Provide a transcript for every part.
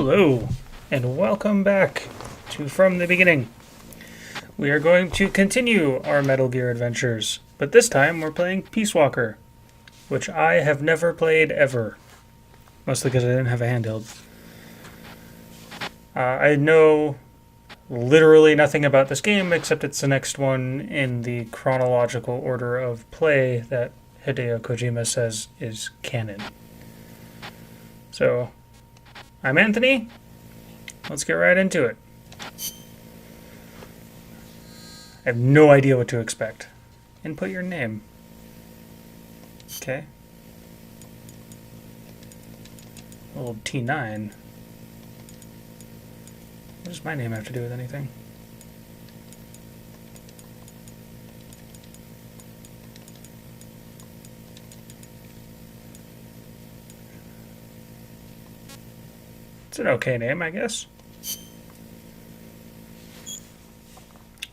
Hello, and welcome back to From the Beginning. We are going to continue our Metal Gear adventures, but this time we're playing Peace Walker, which I have never played ever, mostly because I didn't have a handheld. I know literally nothing about this game except it's the next one in the chronological order of play that Hideo Kojima says is canon. So, I'm Anthony. Let's get right into it. I have no idea what to expect. Input your name. Okay. Old T9. What does my name have to do with anything? It's an okay name, I guess.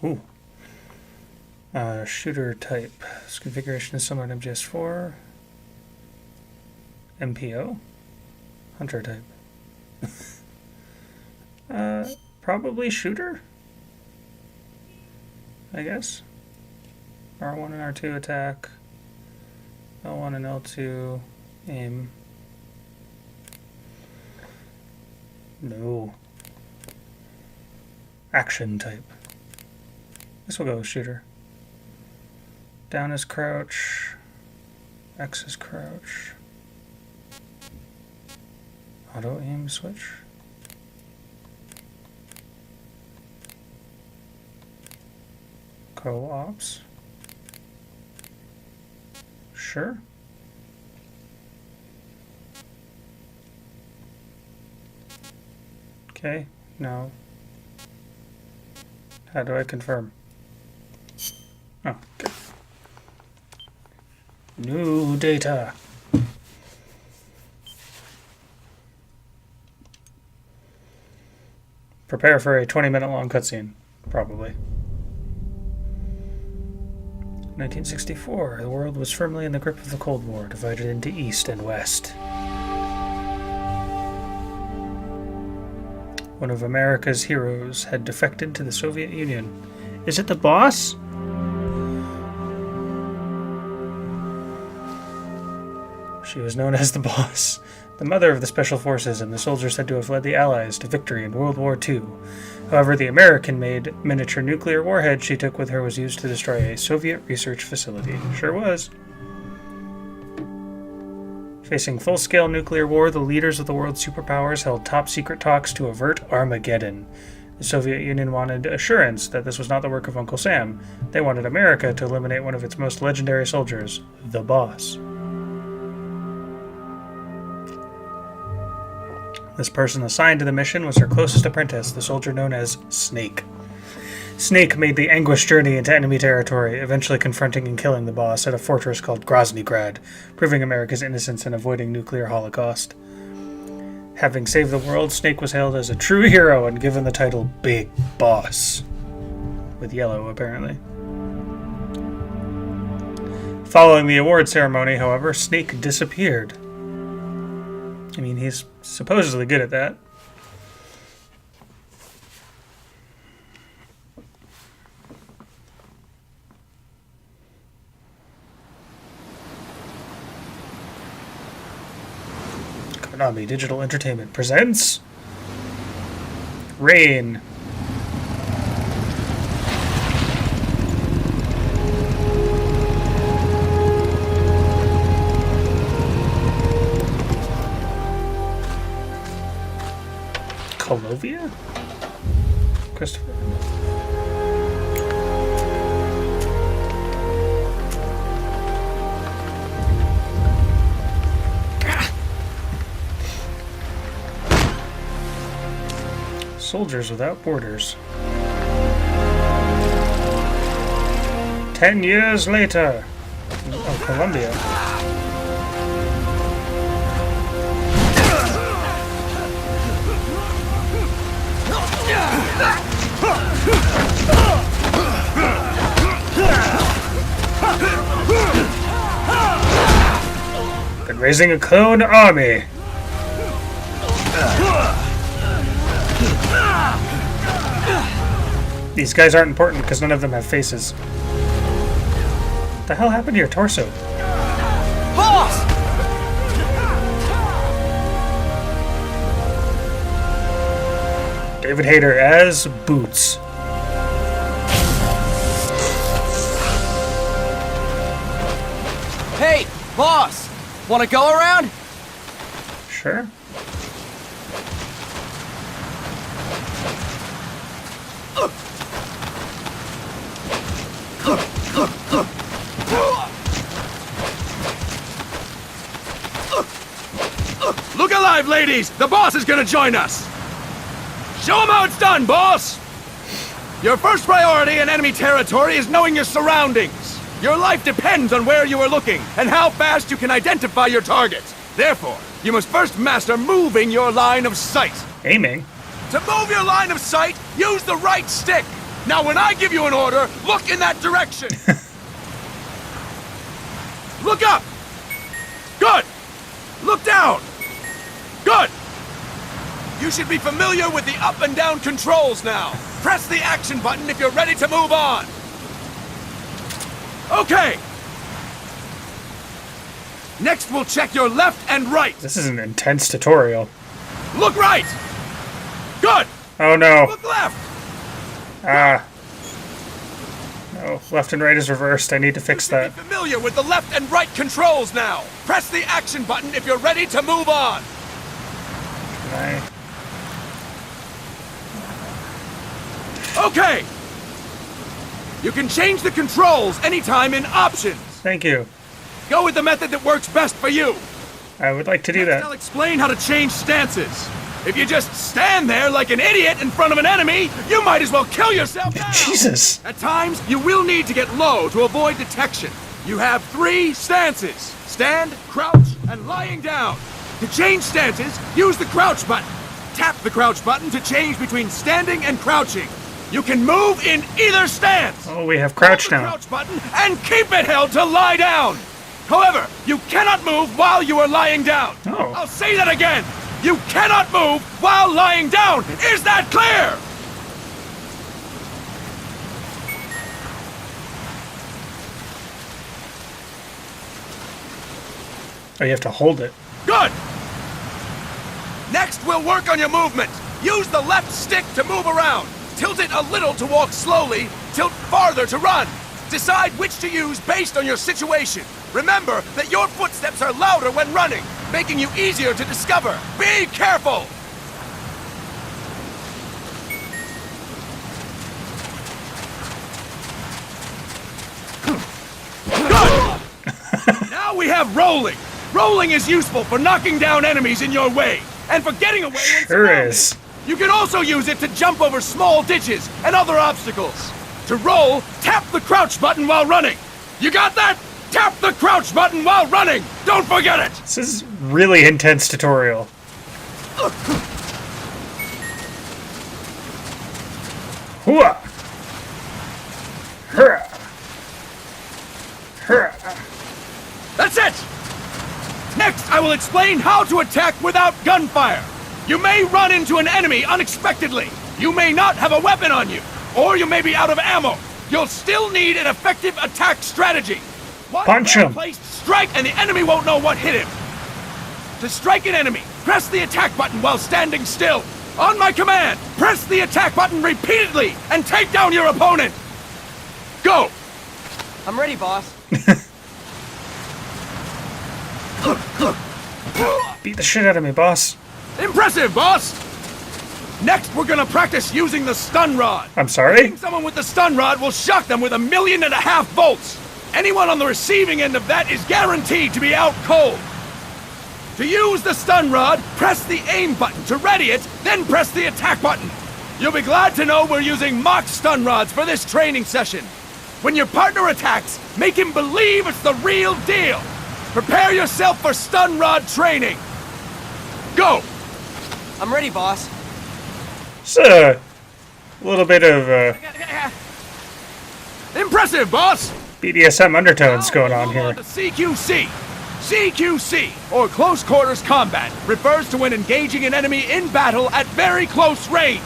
Ooh. Shooter type. This configuration is similar to MGS4. MPO? Hunter type. Probably shooter? I guess. R1 and R2 attack. L1 and L2 aim. No. Action type. This will go with shooter. Down is crouch. X is crouch. Auto aim switch. Co-ops. Sure. Okay, no. How do I confirm? Oh, okay. New data. Prepare for a 20-minute long cutscene, probably. 1964, the world was firmly in the grip of the Cold War, divided into East and West. One of America's heroes had defected to the Soviet Union. Is it the boss? She was known as the Boss, the mother of the Special Forces, and the soldier said to have led the Allies to victory in World War II. However, the American-made miniature nuclear warhead she took with her was used to destroy a Soviet research facility. Sure was. Facing full-scale nuclear war, the leaders of the world's superpowers held top-secret talks to avert Armageddon. The Soviet Union wanted assurance that this was not the work of Uncle Sam. They wanted America to eliminate one of its most legendary soldiers, the Boss. This person assigned to the mission was her closest apprentice, the soldier known as Snake. Snake made the anguished journey into enemy territory, eventually confronting and killing the Boss at a fortress called Groznygrad, proving America's innocence and avoiding nuclear holocaust. Having saved the world, Snake was hailed as a true hero and given the title Big Boss. With yellow, apparently. Following the award ceremony, however, Snake disappeared. I mean, he's supposedly good at that. Konami Digital Entertainment presents Rain. Colovia? Christopher. Soldiers Without Borders. 10 years later. Oh, Colombia. Been raising a clone army. These guys aren't important because none of them have faces. What the hell happened to your torso? Boss! David Hayter as Boots. Hey, boss! Wanna go around? Sure. Look alive, ladies! The boss is gonna join us! Show him how it's done, boss! Your first priority in enemy territory is knowing your surroundings. Your life depends on where you are looking and how fast you can identify your targets. Therefore, you must first master moving your line of sight. Aiming. To move your line of sight, use the right stick. Now, when I give you an order, look in that direction. Look up. Good. Look down. Good. You should be familiar with the up and down controls now. Press the action button if you're ready to move on. Okay. Next, we'll check your left and right. This is an intense tutorial. Look right. Good. Oh no. Look left. Ah. No, left and right is reversed. I need to fix You should that. be familiar with the left and right controls now. Press the action button if you're ready to move on. Can I... Okay. You can change the controls anytime in options. Thank you. Go with the method that works best for you. I would like to do Next, I'll that. explain how to change stances. If you just stand there like an idiot in front of an enemy, you might as well kill yourself now. Jesus. At times, you will need to get low to avoid detection. You have 3 stances: stand, crouch, and lying down. To change stances, use the crouch button. Tap the crouch button to change between standing and crouching. You can move in either stance. Oh, we have crouch Hold the now. crouch button and keep it held to lie down. However, you cannot move while you are lying down. Oh. I'll say that again. You cannot move while lying down. Is that clear? Oh, you have to hold it. Good. Next, we'll work on your movement. Use the left stick to move around. Tilt it a little to walk slowly. Tilt farther to run. Decide which to use based on your situation. Remember that your footsteps are louder when running, making you easier to discover. Be careful! Good! Now we have rolling. Rolling is useful for knocking down enemies in your way, and for getting away when Sure surrounded. is. You can also use it to jump over small ditches and other obstacles. To roll, tap the crouch button while running. You got that? Tap the crouch button while running! Don't forget it! This is really intense tutorial. Hooah! Hurrah! Hurrah! That's it! Next, I will explain how to attack without gunfire. You may run into an enemy unexpectedly. You may not have a weapon on you, or you may be out of ammo. You'll still need an effective attack strategy. One Punch him. well-placed strike and the enemy won't know what hit him. To strike an enemy, press the attack button while standing still. On my command, press the attack button repeatedly and take down your opponent. Go! I'm ready, boss. Beat the shit out of me, boss. Impressive, boss! Next, we're gonna practice using the stun rod. I'm sorry? Hitting someone with the stun rod will shock them with 1.5 million volts. Anyone on the receiving end of that is guaranteed to be out cold. To use the stun rod, press the aim button to ready it, then press the attack button. You'll be glad to know we're using mock stun rods for this training session. When your partner attacks, make him believe it's the real deal. Prepare yourself for stun rod training. Go! I'm ready, boss. It's a little bit of Impressive, boss! BDSM undertones Now going we'll on move here. to CQC. CQC, or Close Quarters Combat, refers to when engaging an enemy in battle at very close range.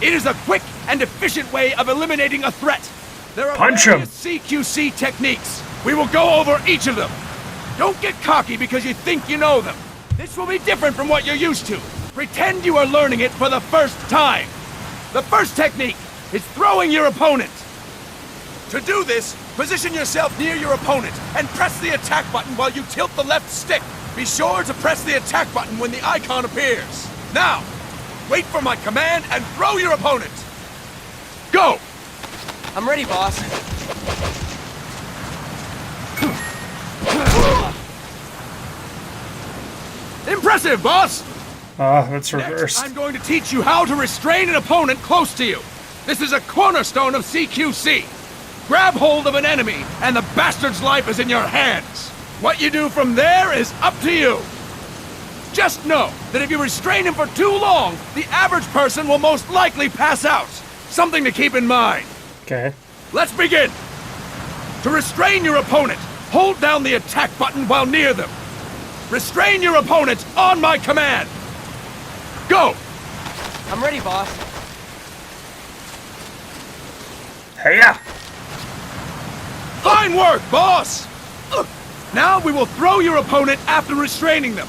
It is a quick and efficient way of eliminating a threat. There are Punch him. various CQC techniques. We will go over each of them. Don't get cocky because you think you know them. This will be different from what you're used to. Pretend you are learning it for the first time. The first technique is throwing your opponent. To do this, position yourself near your opponent and press the attack button while you tilt the left stick. Be sure to press the attack button when the icon appears. Now, wait for my command and throw your opponent. Go! I'm ready, boss. Impressive, boss! That's Next, reversed. I'm going to teach you how to restrain an opponent close to you. This is a cornerstone of CQC. Grab hold of an enemy, and the bastard's life is in your hands. What you do from there is up to you. Just know that if you restrain him for too long, the average person will most likely pass out. Something to keep in mind. Okay. Let's begin. To restrain your opponent, hold down the attack button while near them. Restrain your opponent on my command. Go! I'm ready, boss. Hey-ya! Fine work, boss! Now we will throw your opponent after restraining them.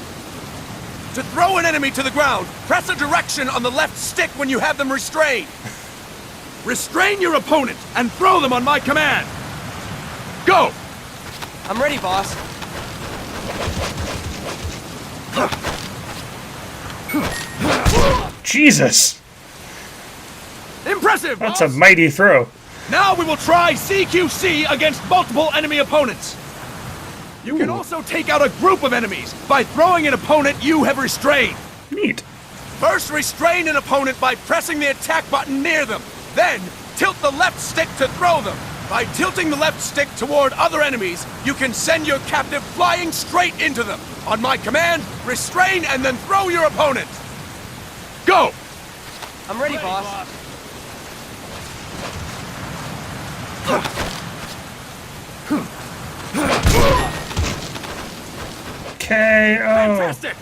To throw an enemy to the ground, press a direction on the left stick when you have them restrained. Restrain your opponent and throw them on my command. Go! I'm ready, boss. Jesus! Impressive, That's boss! a mighty throw. Now we will try CQC against multiple enemy opponents. You can also take out a group of enemies by throwing an opponent you have restrained. Neat. First, restrain an opponent by pressing the attack button near them. Then, tilt the left stick to throw them. By tilting the left stick toward other enemies, you can send your captive flying straight into them. On my command, restrain and then throw your opponent. Go! I'm ready, boss. KO. Fantastic!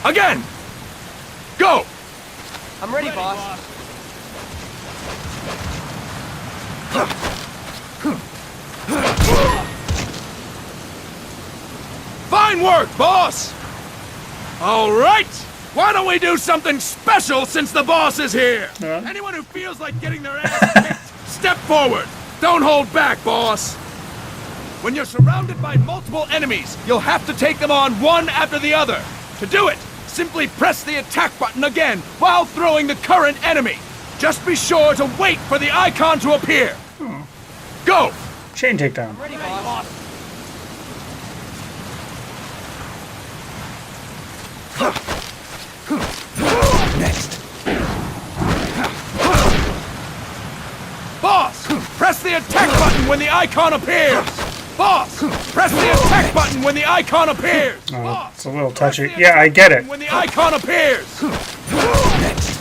Again! Go! I'm ready, boss. Fine work, boss! All right! Why don't we do something special since the boss is here? Anyone who feels like getting their ass kicked, step forward. Don't hold back, boss. When you're surrounded by multiple enemies, you'll have to take them on one after the other. To do it, simply press the attack button again while throwing the current enemy. Just be sure to wait for the icon to appear. Go! Chain takedown. I'm ready, boss. Next. Boss, press the attack button when the icon appears. Boss, press the attack button when the icon appears. Oh, Boss, it's a little press touchy. the Yeah, I attack get button it. when the icon appears. Next.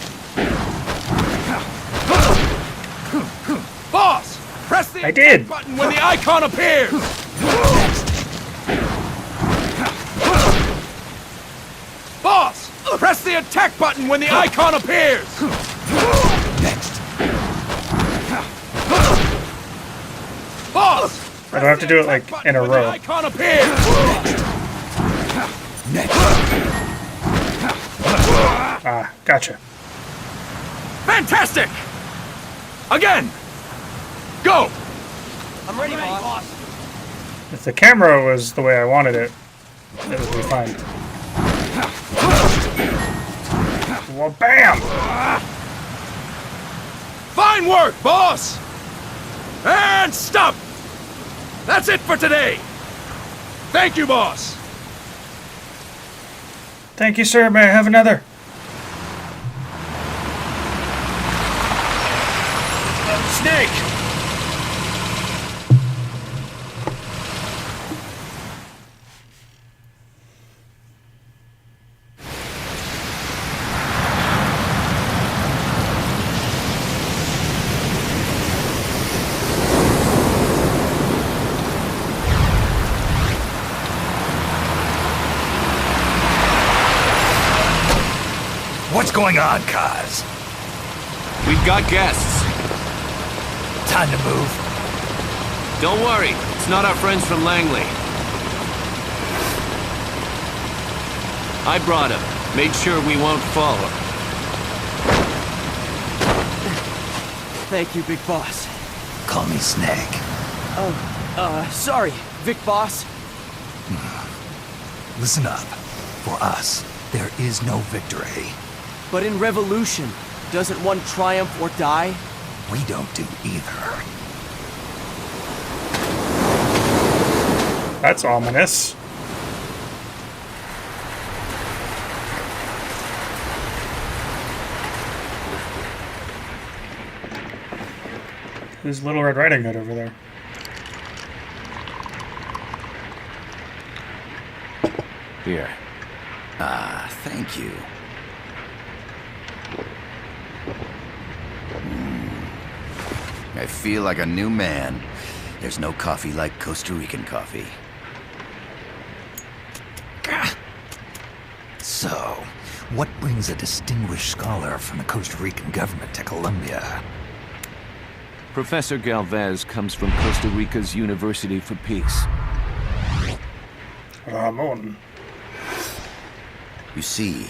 Boss, press the I attack did. button when the icon appears. Next. Boss, press the attack button when the icon appears. Next. Boss, I don't have to do it like in a when row. the icon appears. Next. Ah, gotcha. Fantastic! Again! Go! I'm ready, boss. If the camera was the way I wanted it, it would be fine. Well, bam! Fine work, boss! And stop! That's it for today! Thank you, boss! Thank you, sir. May I have another? Snake! What's going on, Kaz? We've got guests. Time to move. Don't worry, it's not our friends from Langley. I brought him. Made sure we won't follow. Thank you, Big Boss. Call me Snake. Sorry, Vic Boss. Listen up. For us, there is no victory. But in Revolution, doesn't one triumph or die? We don't do either. That's ominous. Who's Little Red Riding Hood over there? Here. Ah, thank you. I feel like a new man. There's no coffee like Costa Rican coffee. Gah. So, what brings a distinguished scholar from the Costa Rican government to Colombia? Professor Galvez comes from Costa Rica's University for Peace. Ramon. You see,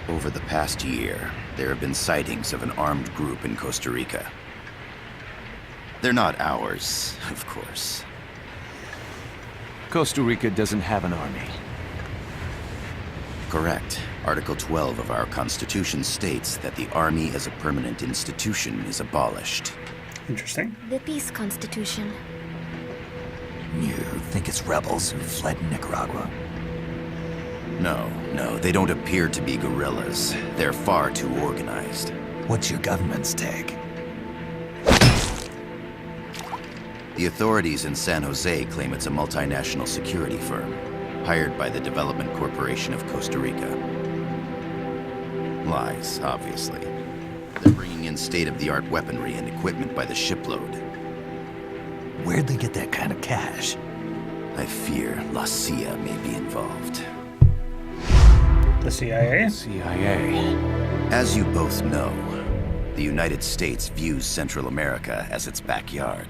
over the past year, there have been sightings of an armed group in Costa Rica. They're not ours, of course. Costa Rica doesn't have an army. Correct. Article 12 of our Constitution states that the Army as a permanent institution is abolished. Interesting. The Peace Constitution. You think it's rebels who fled Nicaragua? No, they don't appear to be guerrillas. They're far too organized. What's your government's take? The authorities in San Jose claim it's a multinational security firm, hired by the Development Corporation of Costa Rica. Lies, obviously. They're bringing in state-of-the-art weaponry and equipment by the shipload. Where'd they get that kind of cash? I fear La CIA may be involved. The CIA? CIA. As you both know, the United States views Central America as its backyard.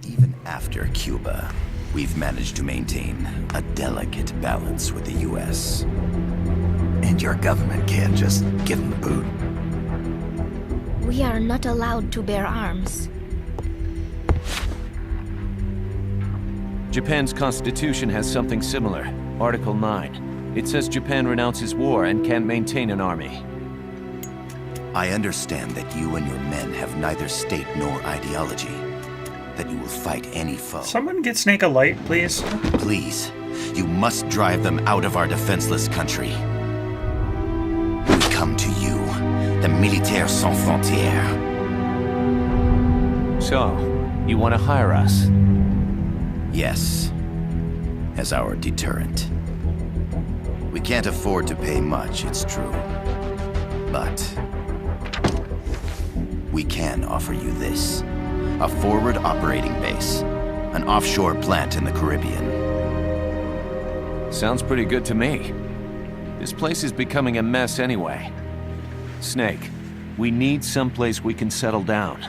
Even after Cuba, we've managed to maintain a delicate balance with the US. And your government can't just give them the boot? We are not allowed to bear arms. Japan's constitution has something similar. Article 9. It says Japan renounces war and can't maintain an army. I understand that you and your men have neither state nor ideology. That you will fight any foe. Someone get Snake a light, please. Please, you must drive them out of our defenseless country. We come to you, the Militaires Sans Frontières. So, you want to hire us? Yes, as our deterrent. We can't afford to pay much, it's true. But we can offer you this. A forward operating base. An offshore plant in the Caribbean. Sounds pretty good to me. This place is becoming a mess anyway. Snake, we need someplace we can settle down.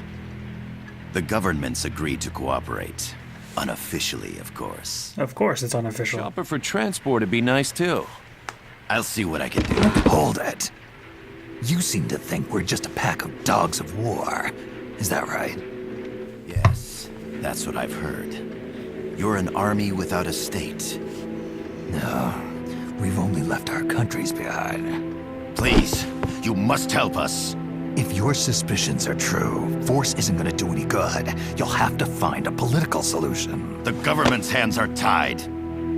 The governments agreed to cooperate. Unofficially, of course. Of course, it's unofficial. Chopper for transport would be nice too. I'll see what I can do. Hold it. You seem to think we're just a pack of dogs of war. Is that right? Yes, that's what I've heard. You're an army without a state. No, we've only left our countries behind. Please, you must help us. If your suspicions are true, force isn't gonna do any good. You'll have to find a political solution. The government's hands are tied.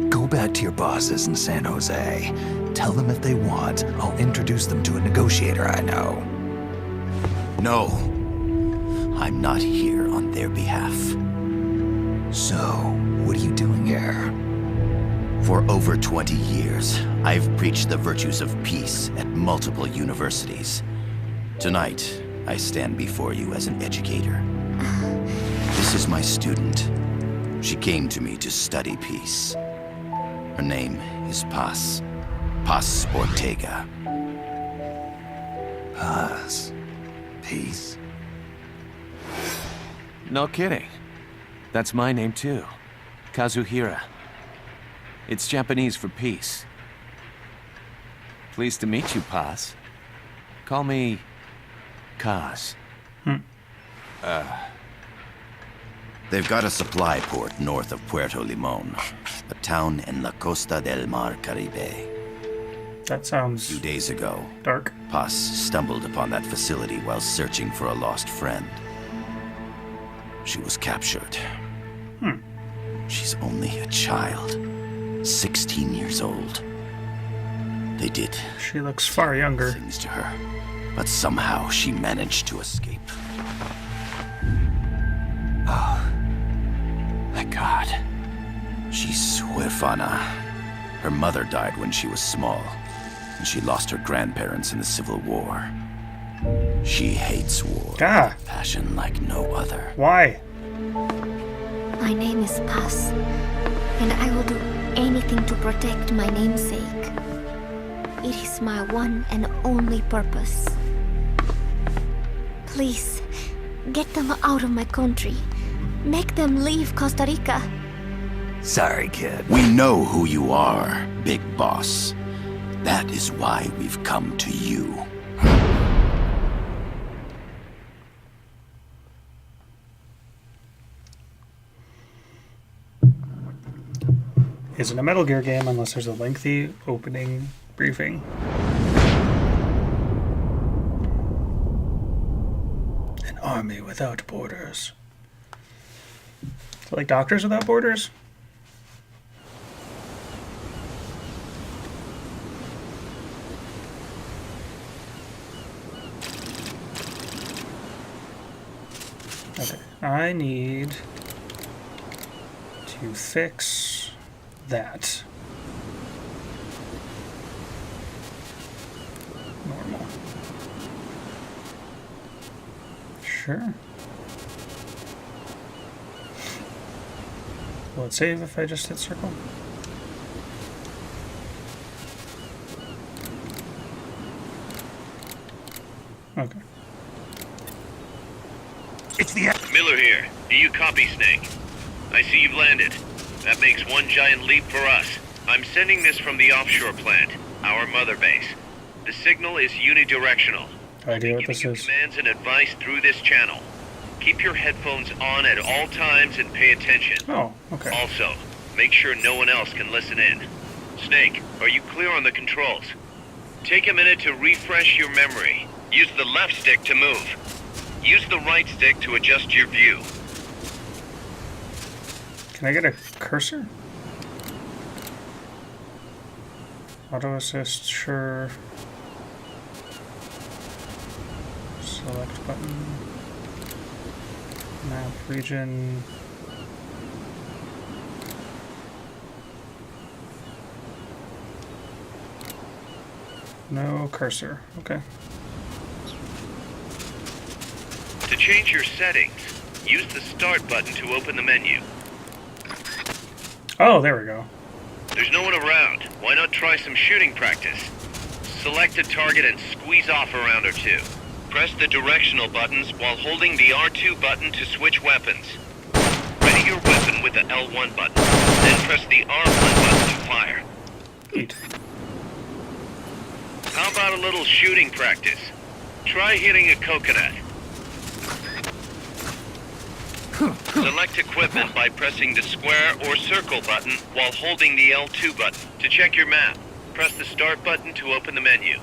Go back to your bosses in San Jose. Tell them if they want, I'll introduce them to a negotiator I know. No, I'm not here on their behalf. So, what are you doing here? For over 20 years, I've preached the virtues of peace at multiple universities. Tonight, I stand before you as an educator. This is my student. She came to me to study peace. Her name is Paz. Paz Ortega. Paz. Peace? No kidding. That's my name too. Kazuhira. It's Japanese for peace. Pleased to meet you, Paz. Call me Kaz. They've got a supply port north of Puerto Limon, a town in La Costa del Mar Caribe. That sounds 2 days ago, dark. Paz stumbled upon that facility while searching for a lost friend. She was captured. She's only a child, 16 years old. They did She looks far younger. things to her, but somehow she managed to escape. Thank God. She's huérfana. Her mother died when she was small, and she lost her grandparents in the Civil War. She hates war. Ah, Passion like no other. why? My name is Paz, and I will do anything to protect my namesake. It is my one and only purpose. Please, get them out of my country. Make them leave Costa Rica. Sorry, kid. We know who you are, Big Boss. That is why we've come to you. Isn't a Metal Gear game unless there's a lengthy opening briefing. An army without borders. Is it like Doctors Without Borders? Okay, I need to fix that. Normal. Sure. Will it save if I just hit circle? Okay. It's the Miller here. Do you copy, Snake? I see you've landed. That makes one giant leap for us. I'm sending this from the offshore plant, our mother base. The signal is unidirectional. No idea what Giving this you is. commands and advice through this channel. Keep your headphones on at all times and pay attention. Oh, okay. Also, make sure no one else can listen in. Snake, are you clear on the controls? Take a minute to refresh your memory. Use the left stick to move. Use the right stick to adjust your view. Can I get a cursor? Auto assist, sure. Select button. Map region. No cursor. Okay. To change your settings, use the start button to open the menu. Oh, there we go. There's no one around. Why not try some shooting practice? Select a target and squeeze off a round or two. Press the directional buttons while holding the R2 button to switch weapons. Ready your weapon with the L1 button, then press the R1 button to fire. Neat. How about a little shooting practice? Try hitting a coconut. Select equipment by pressing the square or circle button while holding the L2 button. To check your map, press the start button to open the menu.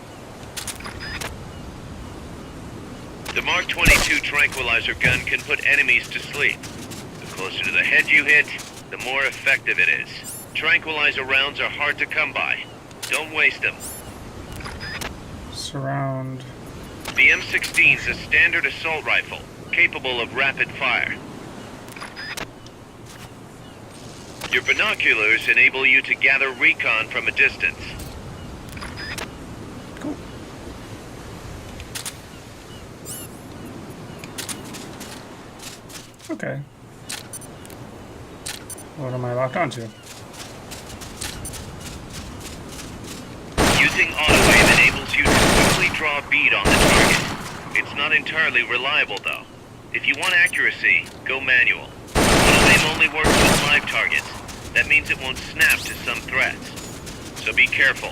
The Mark 22 tranquilizer gun can put enemies to sleep. The closer to the head you hit, the more effective it is. Tranquilizer rounds are hard to come by. Don't waste them. Surround. The M16 is a standard assault rifle, capable of rapid fire. Your binoculars enable you to gather recon from a distance. Cool. Okay. What am I locked onto? Using auto-aim enables you to quickly draw a bead on the target. It's not entirely reliable, though. If you want accuracy, go manual. Auto-aim only works with live targets. That means it won't snap to some threats. So be careful.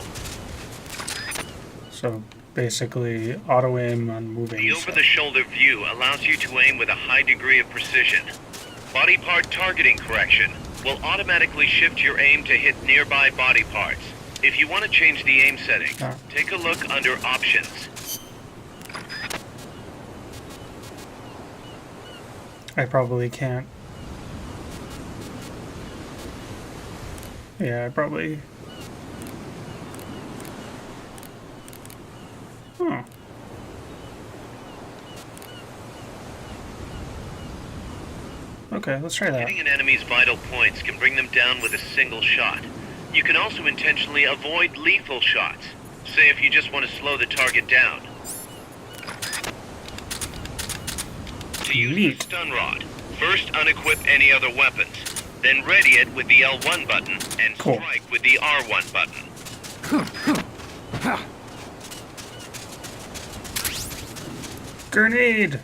So basically, auto aim on moving. The over-the-shoulder view allows you to aim with a high degree of precision. Body part targeting correction will automatically shift your aim to hit nearby body parts. If you want to change the aim settings, take a look under Options. I probably can't. Yeah, I probably. Huh. Okay, let's try that. Hitting an enemy's vital points can bring them down with a single shot. You can also intentionally avoid lethal shots. Say if you just want to slow the target down. To use the stun rod, first unequip any other weapons, then ready it with the L1 button and strike with the R1 button. Grenade!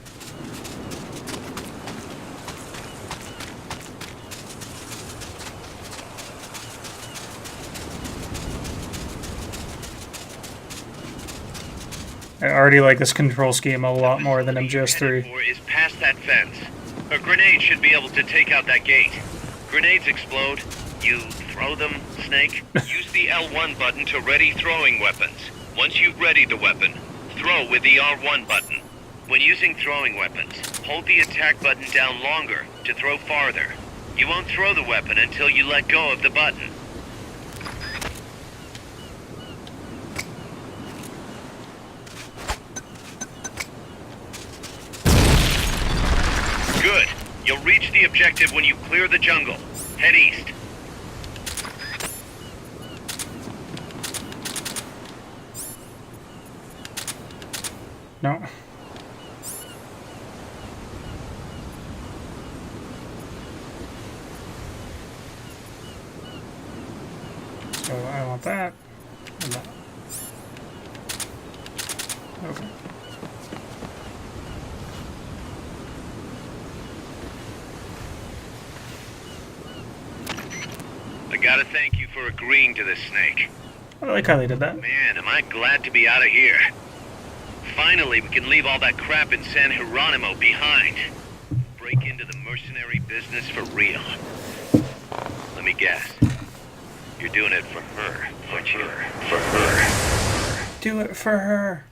I already like this control scheme a lot more than MGS3. Is past that fence. A grenade should be able to take out that gate. Grenades explode. You throw them, Snake. Use the L1 button to ready throwing weapons. Once you've readied the weapon, throw with the R1 button. When using throwing weapons, hold the attack button down longer to throw farther. You won't throw the weapon until you let go of the button. Good. You'll reach the objective when you clear the jungle. Head east. No. So I want that. And that. Okay. I gotta thank you for agreeing to this, Snake. I like how they did that. Man, am I glad to be out of here. Finally, we can leave all that crap in San Geronimo behind. Break into the mercenary business for real. Let me guess. You're doing it for her, aren't you? For her. Do it for her.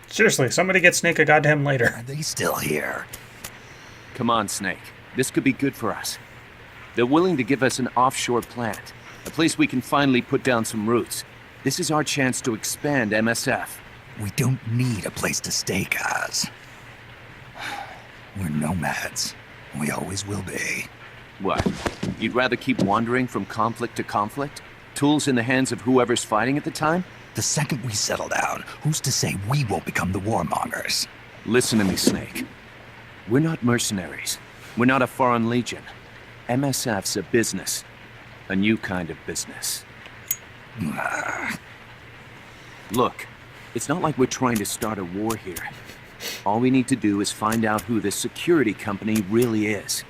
Seriously, somebody get Snake a goddamn later. Are they still here? Come on, Snake. This could be good for us. They're willing to give us an offshore plant, a place we can finally put down some roots. This is our chance to expand MSF. We don't need a place to stay, Kaz. We're nomads. We always will be. What? You'd rather keep wandering from conflict to conflict? Tools in the hands of whoever's fighting at the time? The second we settle down, who's to say we won't become the warmongers? Listen to me, Snake. We're not mercenaries. We're not a foreign legion. MSF's a business. A new kind of business. Look, it's not like we're trying to start a war here. All we need to do is find out who this security company really is.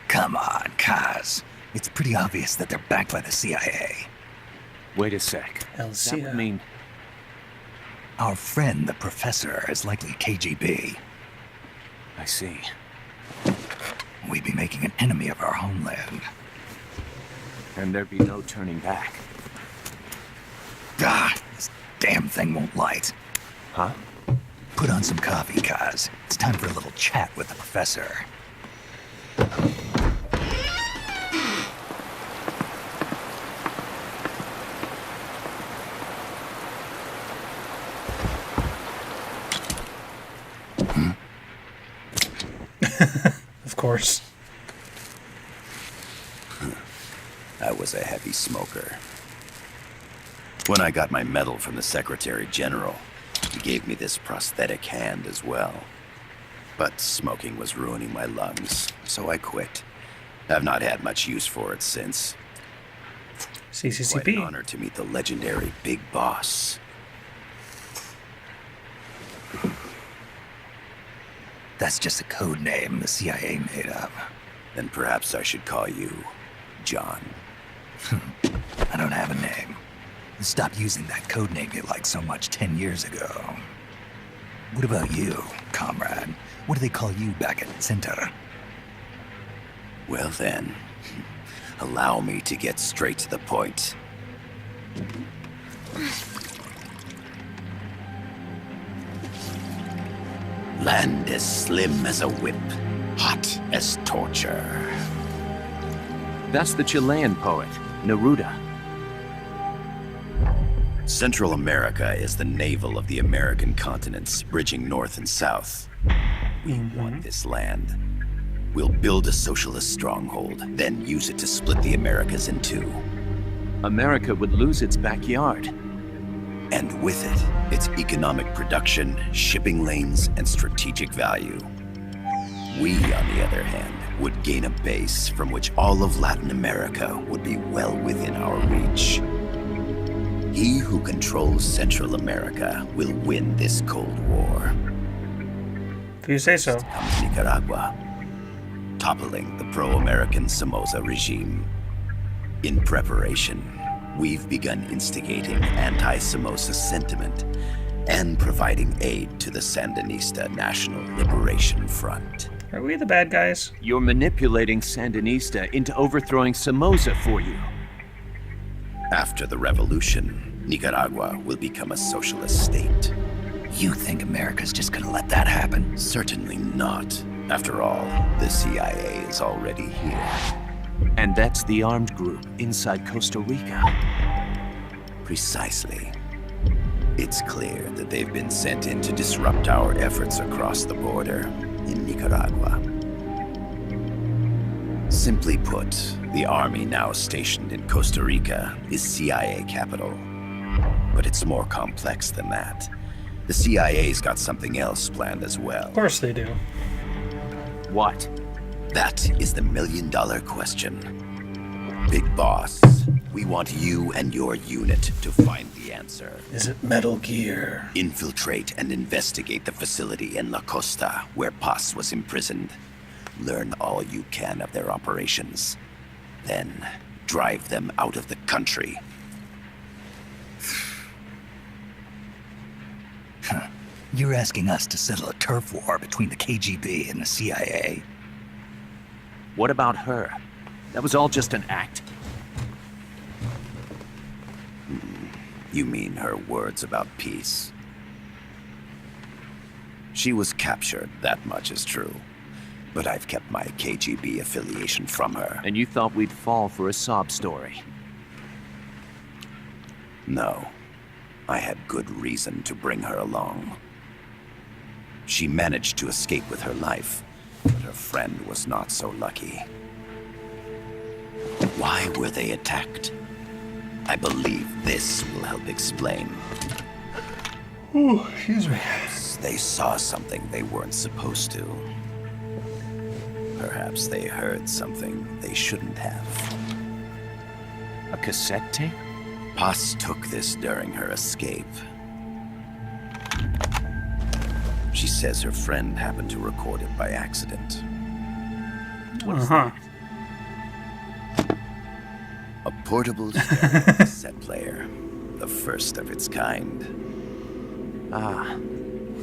Come on, Kaz. It's pretty obvious that they're backed by the CIA. Wait a sec. That would mean... Our friend, the Professor, is likely KGB. I see. We'd be making an enemy of our homeland. And there'd be no turning back. Ah, this damn thing won't light. Huh? Put on some coffee, Kaz. It's time for a little chat with the Professor. Of course. I was a heavy smoker. When I got my medal from the Secretary General, He gave me this prosthetic hand as well. But smoking was ruining my lungs, so I quit. I've not had much use for it since. Quite an CCCP. honor to meet the legendary Big Boss. That's just a code name the CIA made up. Then perhaps I should call you John. I don't have a name. Stop using that code name you liked so much 10 years ago. What about you, comrade? What do they call you back at Center? Well then, allow me to get straight to the point. Land as slim as a whip, hot as torture. That's the Chilean poet, Neruda. Central America is the navel of the American continents, bridging north and south. We want this land. We'll build a socialist stronghold, then use it to split the Americas in two. America would lose its backyard. And with it, its economic production, shipping lanes, and strategic value. We, on the other hand, would gain a base from which all of Latin America would be well within our reach. He who controls Central America will win this Cold War. If you say so. Comes Nicaragua, toppling the pro-American Somoza regime. In preparation, we've begun instigating anti-Somoza sentiment and providing aid to the Sandinista National Liberation Front. Are we the bad guys? You're manipulating Sandinista into overthrowing Somoza for you. After the revolution, Nicaragua will become a socialist state. You think America's just gonna let that happen? Certainly not. After all, the CIA is already here. And that's the armed group inside Costa Rica. Precisely. It's clear that they've been sent in to disrupt our efforts across the border in Nicaragua. Simply put, the army now stationed in Costa Rica is CIA capital. But it's more complex than that. The CIA's got something else planned as well. Of course they do. What? That is the million-dollar question. Big Boss, we want you and your unit to find the answer. Is it Metal Gear? Infiltrate and investigate the facility in La Costa where Paz was imprisoned. Learn all you can of their operations. Then, drive them out of the country. You're asking us to settle a turf war between the KGB and the CIA? What about her? That was all just an act. You mean her words about peace? She was captured, that much is true. But I've kept my KGB affiliation from her. And you thought we'd fall for a sob story. No. I had good reason to bring her along. She managed to escape with her life, but her friend was not so lucky. Why were they attacked? I believe this will help explain. Ooh, excuse me. They saw something they weren't supposed to. Perhaps they heard something they shouldn't have. A cassette tape? Paz took this during her escape. She says her friend happened to record it by accident. Uh-huh. A portable cassette player. The first of its kind. Ah.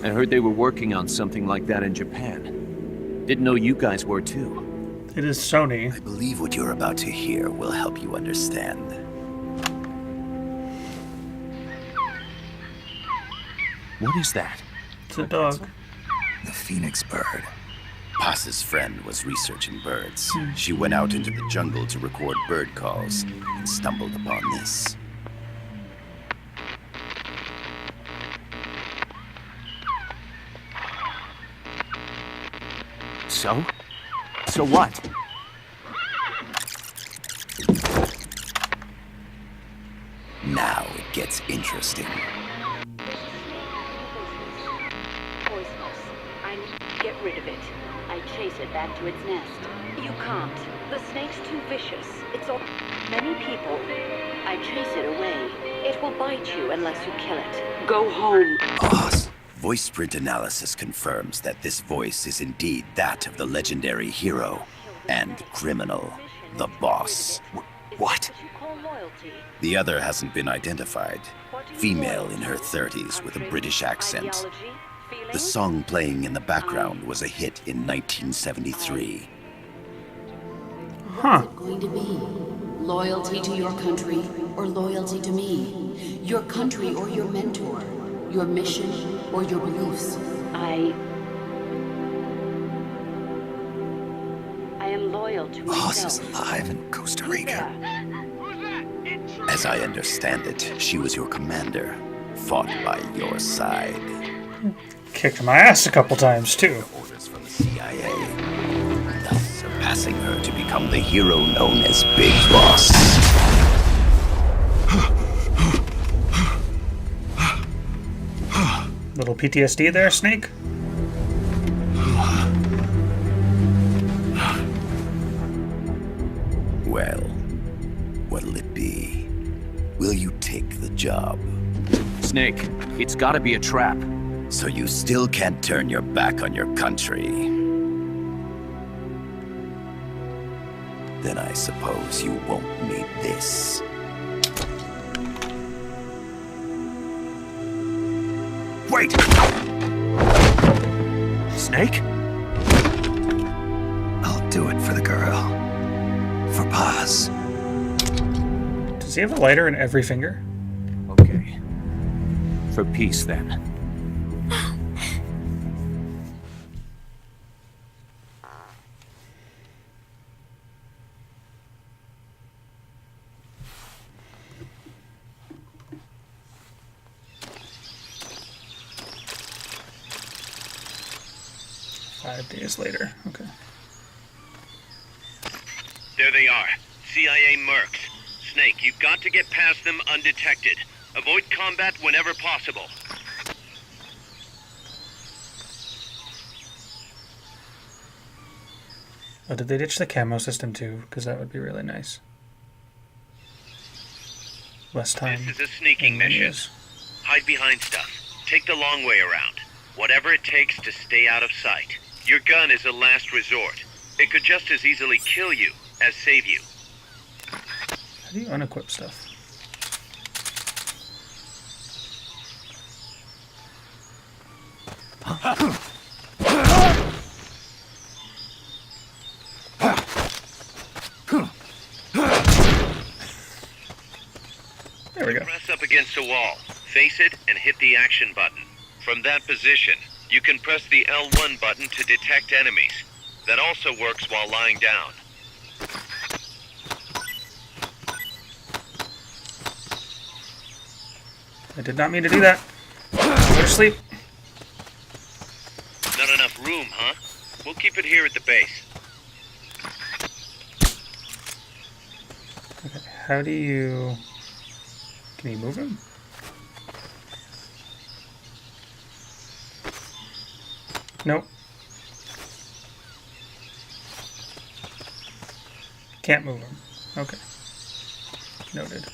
I heard they were working on something like that in Japan. Didn't know you guys were too. It is Sony. I believe what you're about to hear will help you understand. What is that? It's a dog. The Phoenix bird. Paz's friend was researching birds. She went out into the jungle to record bird calls and stumbled upon this. So? So what? Now it gets interesting. I get rid of it. I chase it back to its nest. You can't. The snake's too vicious. It's all many people. I chase it away. It will bite you unless you kill it. Go home. Boss. Voice print analysis confirms that this voice is indeed that of the legendary hero and criminal, the boss. What? The other hasn't been identified. Female in her 30s with a British accent. The song playing in the background was a hit in 1973. Huh. Going to be loyalty to your country or loyalty to me? Your country or your mentor? Your mission or your beliefs? I am loyal to Boss myself. is alive in Costa Rica. As I understand it, she was your commander, fought by your side. Kicked my ass a couple times, too. Orders from the CIA, thus surpassing her to become the hero known as Big Boss. Little PTSD there, Snake? Well, what'll it be? Will you take the job? Snake, it's gotta be a trap. So you still can't turn your back on your country? Then I suppose you won't need this. Wait! Snake? I'll do it for the girl. For Paz. Does he have a lighter in every finger? Okay. For peace, then. Days later. Okay. There they are. CIA mercs. Snake, you've got to get past them undetected. Avoid combat whenever possible. Oh, did they ditch the camo system too? Because that would be really nice. Less time. This is a sneaking in mission. menus. Hide behind stuff. Take the long way around. Whatever it takes to stay out of sight. Your gun is a last resort. It could just as easily kill you as save you. How do you unequip stuff? There we go. Press up against a wall. Face it and hit the action button. From that position, you can press the L1 button to detect enemies. That also works while lying down. I did not mean to do that. Go to sleep. Not enough room, huh? We'll keep it here at the base. Okay, how do you... Can you move him? Nope. Can't move him. Okay. Noted.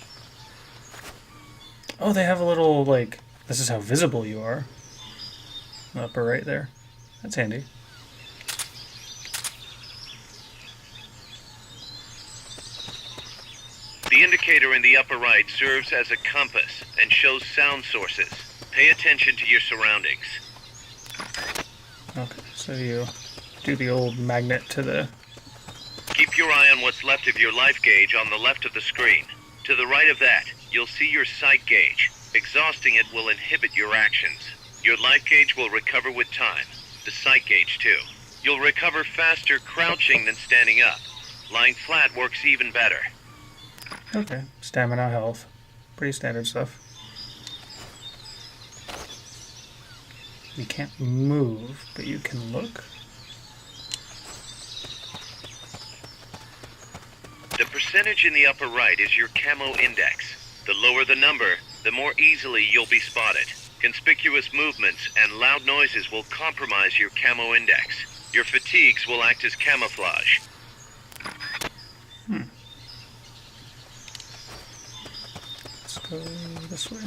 Oh, they have a little, like, this is how visible you are. Upper right there. That's handy. The indicator in the upper right serves as a compass and shows sound sources. Pay attention to your surroundings. Okay, so you do the old magnet to the... Keep your eye on what's left of your life gauge on the left of the screen. To the right of that, you'll see your sight gauge. Exhausting it will inhibit your actions. Your life gauge will recover with time. The sight gauge, too. You'll recover faster crouching than standing up. Lying flat works even better. Okay, stamina, health. Pretty standard stuff. You can't move, but you can look. The percentage in the upper right is your camo index. The lower the number, the more easily you'll be spotted. Conspicuous movements and loud noises will compromise your camo index. Your fatigues will act as camouflage. Let's go this way.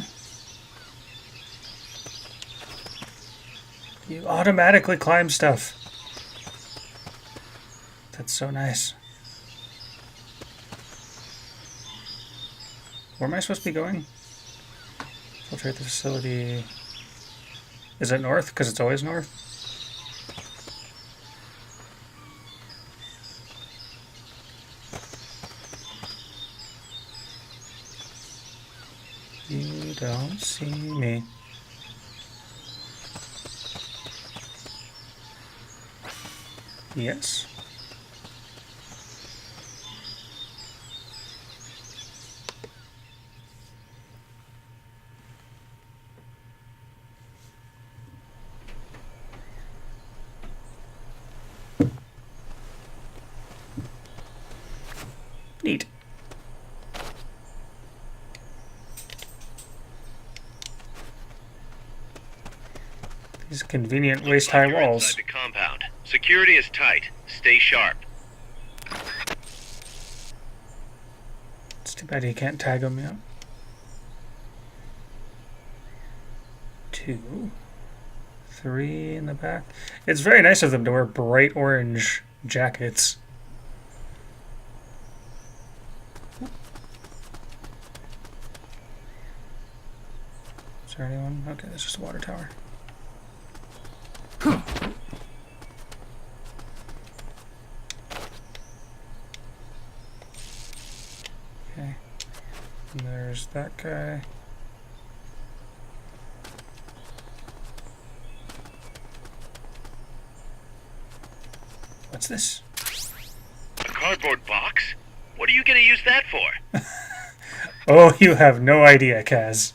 You automatically climb stuff. That's so nice. Where am I supposed to be going? Infiltrate the facility. Is it north? Because it's always north. You don't see me. Yes. Neat. These convenient waist-high You're walls. inside the compound. Security is tight. Stay sharp. It's too bad you can't tag them yet. 2, 3 in the back. It's very nice of them to wear bright orange jackets. Is there anyone? Okay, that's just a water tower. Okay. And there's that guy. What's this? A cardboard box? What are you gonna use that for? Oh, you have no idea, Kaz.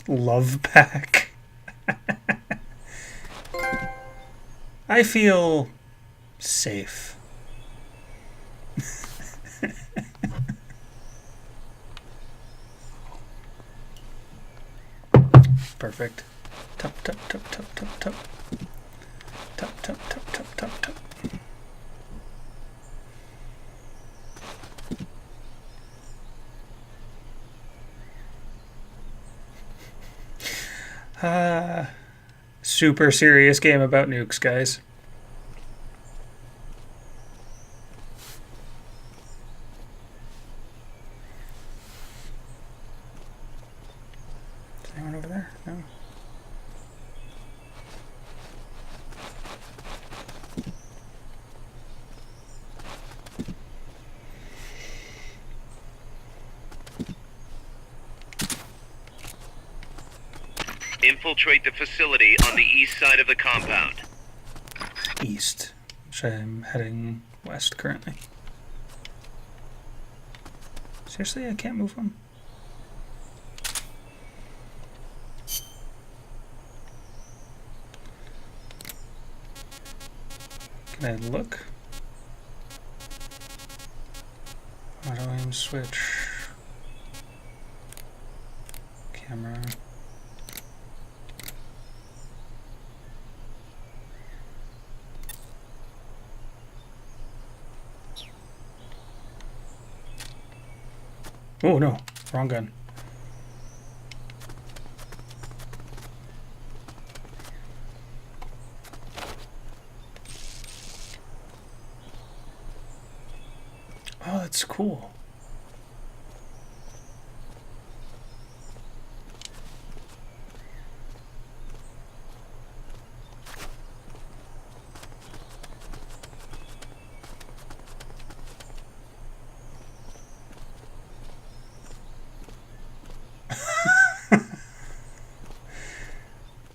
Love pack. I feel safe. Perfect. Tup, tup, tup, tup, tup, tup. Tup, tup, tup, tup, tup, tup. Super serious game about nukes, guys. Is anyone over there? No. Infiltrate the facility on the east side of the compound. East, which I'm heading west currently. Seriously, I can't move them? Can I look? Auto aim switch. Camera. Oh no, wrong gun. Oh, that's cool.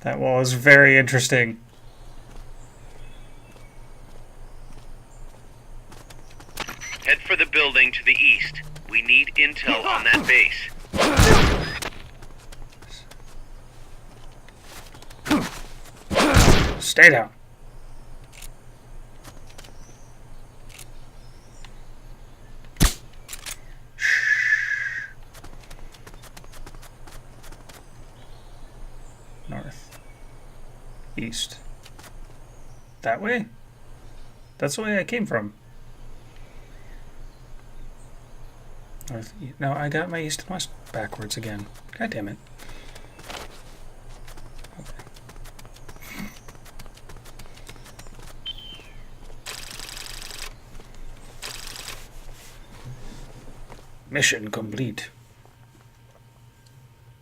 That wall is very interesting. Head for the building to the east. We need intel on that base. Stay down. North. East. That way? That's the way I came from. North. No, I got my east and west backwards again. God damn it. Okay. Mission complete.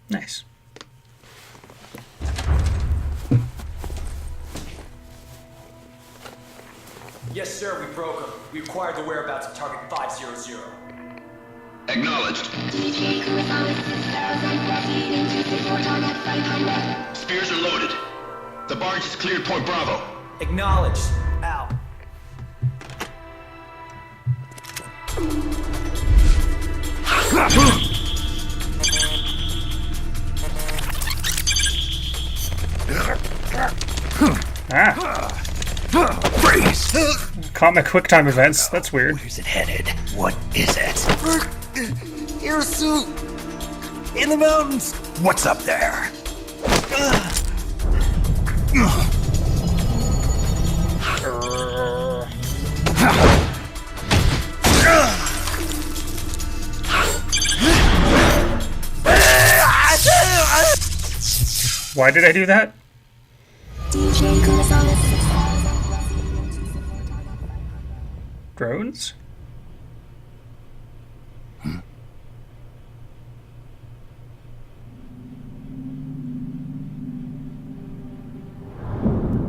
Nice. Yes, sir, we broke him. We acquired the whereabouts of target 500. Acknowledged. Spears are loaded. The barge has cleared Point Bravo. Acknowledged. Out. Freeze! Comic QuickTime events. That's weird. Where's it headed? What is it? Irasu! In the mountains! What's up there? Why did I do that? Drones?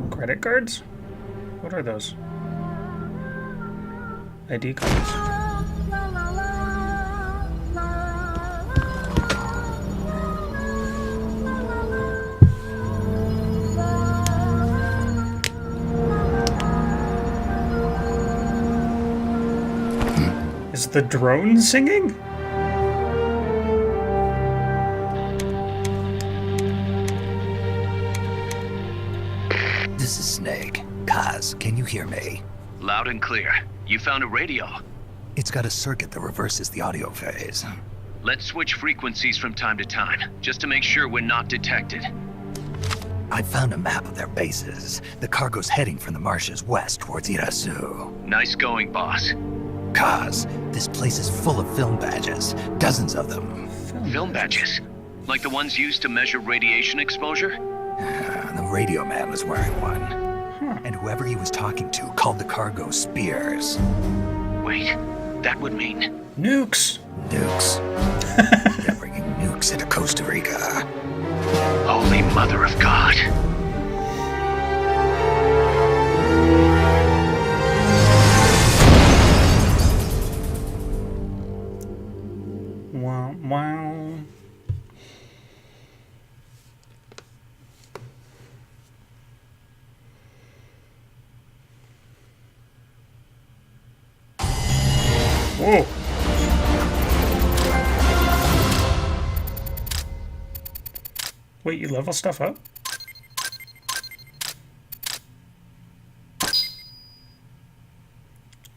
Credit cards? What are those? ID cards. Is the drone singing? This is Snake. Kaz, can you hear me? Loud and clear. You found a radio. It's got a circuit that reverses the audio phase. Let's switch frequencies from time to time, just to make sure we're not detected. I found a map of their bases. The cargo's heading from the marshes west towards Irasu. Nice going, boss. Kaz, this place is full of film badges. Dozens of them. Film badges? Like the ones used to measure radiation exposure? The radio man was wearing one. And whoever he was talking to called the cargo Spears. Wait, that would mean... Nukes! Nukes. They're bringing nukes into Costa Rica. Holy Mother of God. Wow, wow. Whoa. Wait, you level stuff up?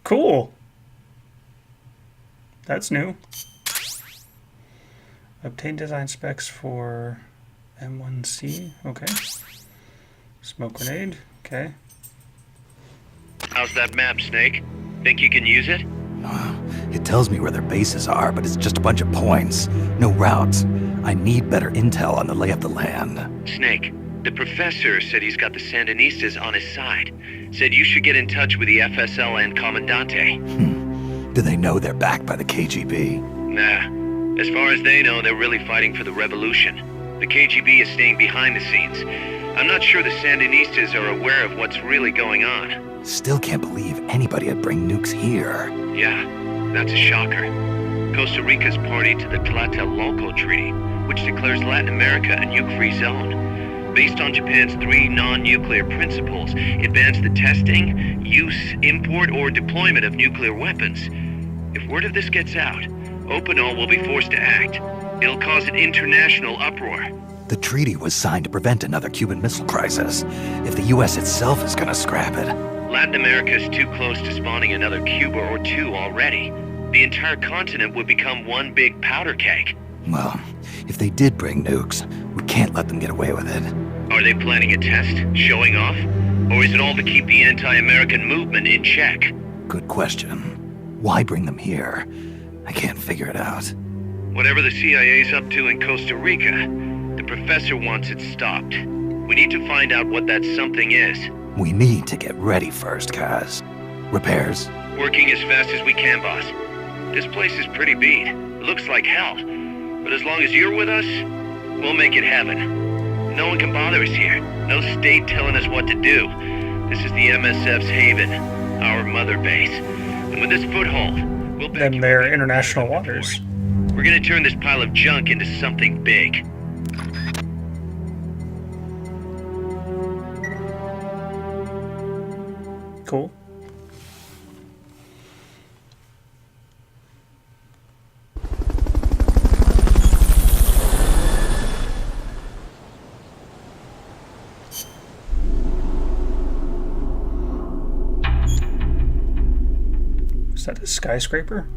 Cool. That's new. Obtain design specs for M1C. Okay. Smoke grenade. Okay. How's that map, Snake? Think you can use it? It tells me where their bases are, but it's just a bunch of points. No routes. I need better intel on the lay of the land. Snake, the professor said he's got the Sandinistas on his side. Said you should get in touch with the FSL and Comandante. Do they know they're backed by the KGB? Nah. As far as they know, they're really fighting for the revolution. The KGB is staying behind the scenes. I'm not sure the Sandinistas are aware of what's really going on. Still can't believe anybody'd bring nukes here. Yeah, that's a shocker. Costa Rica's party to the Tlatelolco Treaty, which declares Latin America a nuke-free zone. Based on Japan's 3 non-nuclear principles, it bans the testing, use, import, or deployment of nuclear weapons. If word of this gets out, Opinol will be forced to act. It'll cause an international uproar. The treaty was signed to prevent another Cuban Missile Crisis. If the U.S. itself is gonna scrap it... Latin America is too close to spawning another Cuba or two already. The entire continent would become one big powder keg. Well, if they did bring nukes, we can't let them get away with it. Are they planning a test? Showing off? Or is it all to keep the anti-American movement in check? Good question. Why bring them here? I can't figure it out. Whatever the CIA's up to in Costa Rica, the professor wants it stopped. We need to find out what that something is. We need to get ready first, Kaz. Repairs? Working as fast as we can, boss. This place is pretty beat. It looks like hell. But as long as you're with us, we'll make it heaven. No one can bother us here. No state telling us what to do. This is the MSF's haven, our mother base. And with this foothold, we'll back Then they're international waters. We're gonna turn this pile of junk into something big. Cool. Is that a skyscraper?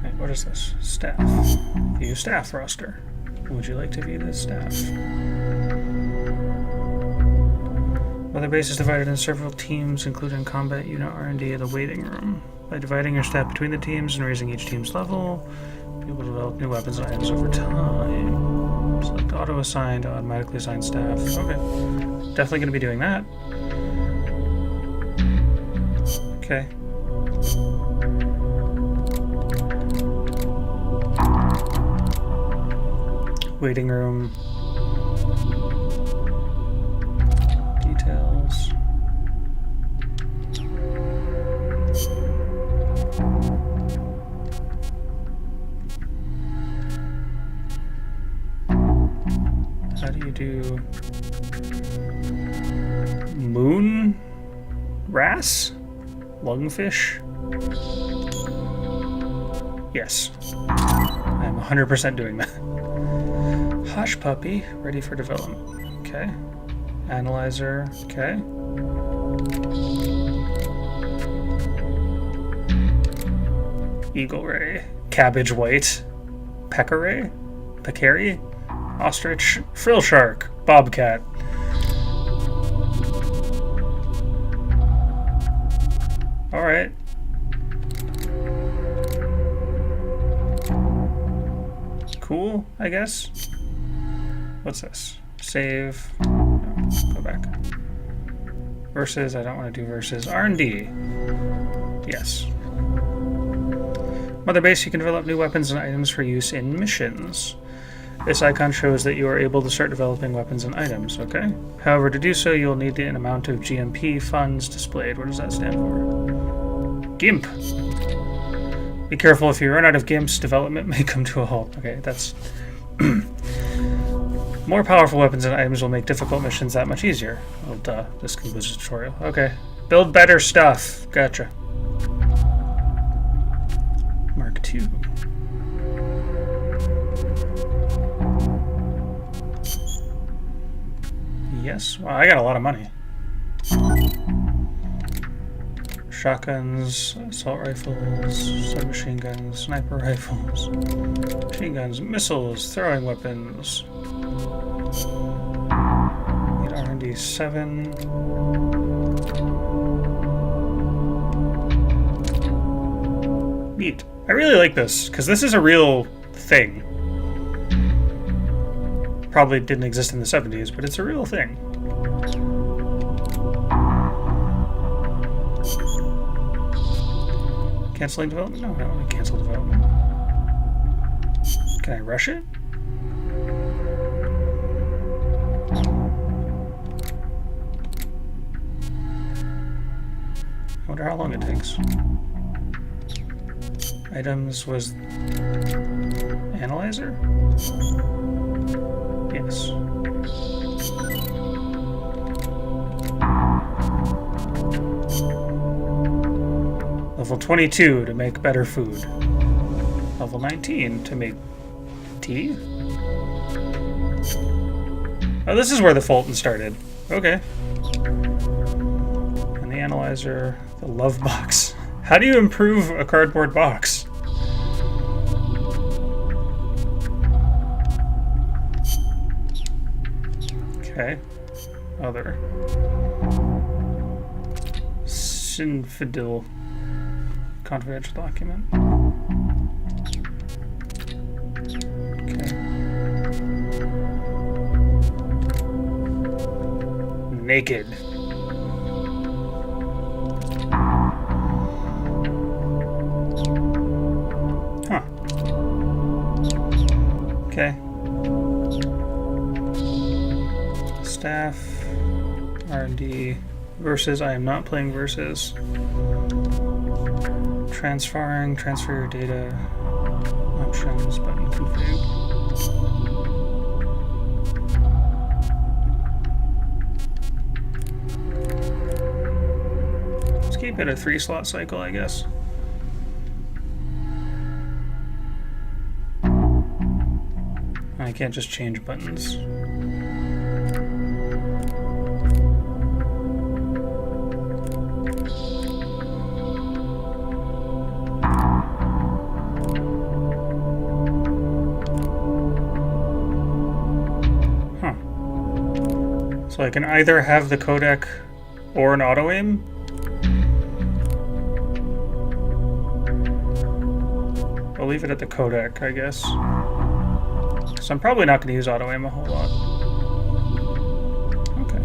Wait, what is this? Staff. View staff roster. Would you like to view this staff? Mother base is divided into several teams, including combat unit R&D and the waiting room. By dividing your staff between the teams and raising each team's level, people develop new weapons and items over time. Select auto-assigned, automatically assigned staff. Okay. Definitely going to be doing that. Okay. Waiting room. Details. How do you do moon wrasse? Lungfish? Yes. I'm 100% doing that. Hush puppy, ready for development. Okay. Analyzer, okay. Eagle ray, cabbage white, peccary, ostrich, frill shark, bobcat. All right. Cool, I guess. What's this? Save. No, go back. Versus, I don't want to do versus. R&D. Yes. Mother base, you can develop new weapons and items for use in missions. This icon shows that you are able to start developing weapons and items, okay? However, to do so, you'll need an amount of GMP funds displayed. What does that stand for? GIMP. Be careful, if you run out of GIMPs, development may come to a halt. Okay, that's... More powerful weapons and items will make difficult missions that much easier. Well, duh. This concludes the tutorial. Okay. Build better stuff. Gotcha. Mark II. Yes. Wow, I got a lot of money. Shotguns, assault rifles, submachine guns, sniper rifles, machine guns, missiles, throwing weapons. Need R&D 7. Neat. I really like this, because this is a real thing. Probably didn't exist in the 70s, but it's a real thing. Canceling development? No, I don't want to cancel development. Can I rush it? I wonder how long it takes. Items was analyzer? Yes. Level 22 to make better food. Level 19 to make tea? Oh, this is where the Fulton started. Okay. And the analyzer, the love box. How do you improve a cardboard box? Okay. Other. Sinfidel. Confidential document. Okay. Naked. Huh. Okay. Staff. R&D. Versus. I am not playing Versus. Transferring. Transfer your data. Options. Button config. Let's keep it a 3-slot cycle, I guess. I can't just change buttons. Huh. So I can either have the codec or an auto-aim? I'll leave it at the codec, I guess. So I'm probably not going to use auto-aim a whole lot. Okay.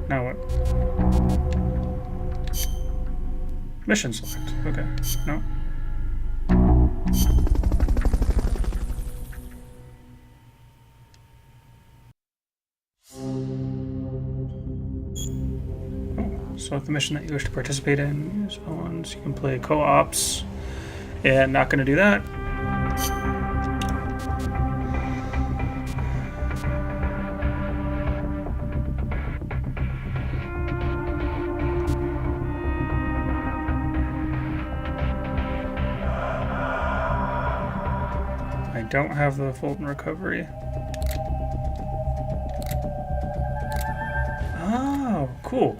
Now what? Mission select. Okay. No. Select the mission that you wish to participate in. Use phones. You can play co-ops. And not going to do that. I don't have the Fulton recovery. Oh, cool.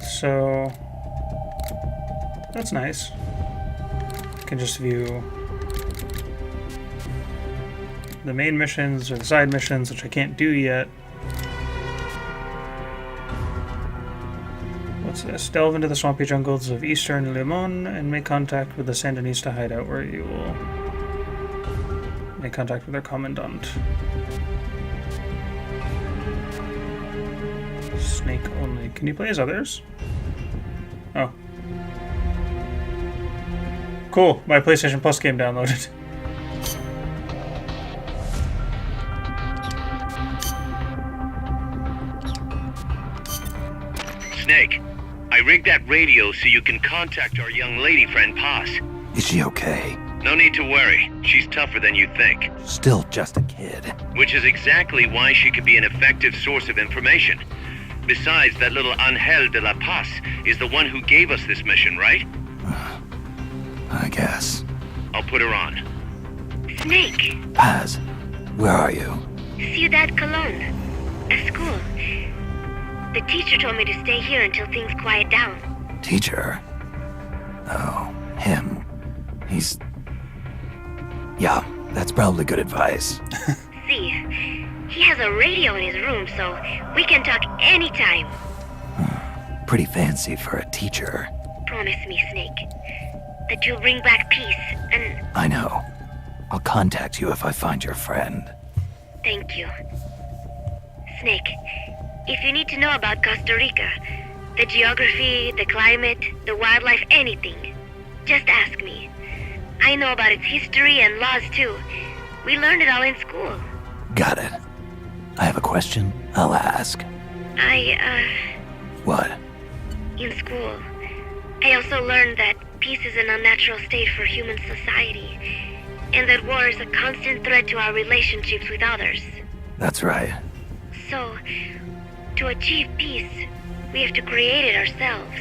So that's nice. You can just view the main missions or the side missions, which I can't do yet. What's this? Delve into the swampy jungles of eastern Limon and make contact with the Sandinista hideout, where you will make contact with their commandant. Snake only. Can you play as others? Oh. Cool. My PlayStation Plus game downloaded. Snake, I rigged that radio so you can contact our young lady friend Paz. Is she okay? No need to worry. She's tougher than you think. Still just a kid. Which is exactly why she could be an effective source of information. Besides, that little Angel de la Paz is the one who gave us this mission, right? I guess. I'll put her on. Snake! Paz, where are you? Ciudad Colon. At school. The teacher told me to stay here until things quiet down. Teacher? Oh, him. He's... Yeah, that's probably good advice. See, he has a radio in his room, so we can talk anytime. Pretty fancy for a teacher. Promise me, Snake, that you'll bring back peace, and... I know. I'll contact you if I find your friend. Thank you. Snake, if you need to know about Costa Rica, the geography, the climate, the wildlife, anything, just ask me. I know about its history and laws, too. We learned it all in school. Got it. I have a question. I'll ask. What? In school, I also learned that peace is an unnatural state for human society, and that war is a constant threat to our relationships with others. That's right. So, to achieve peace, we have to create it ourselves.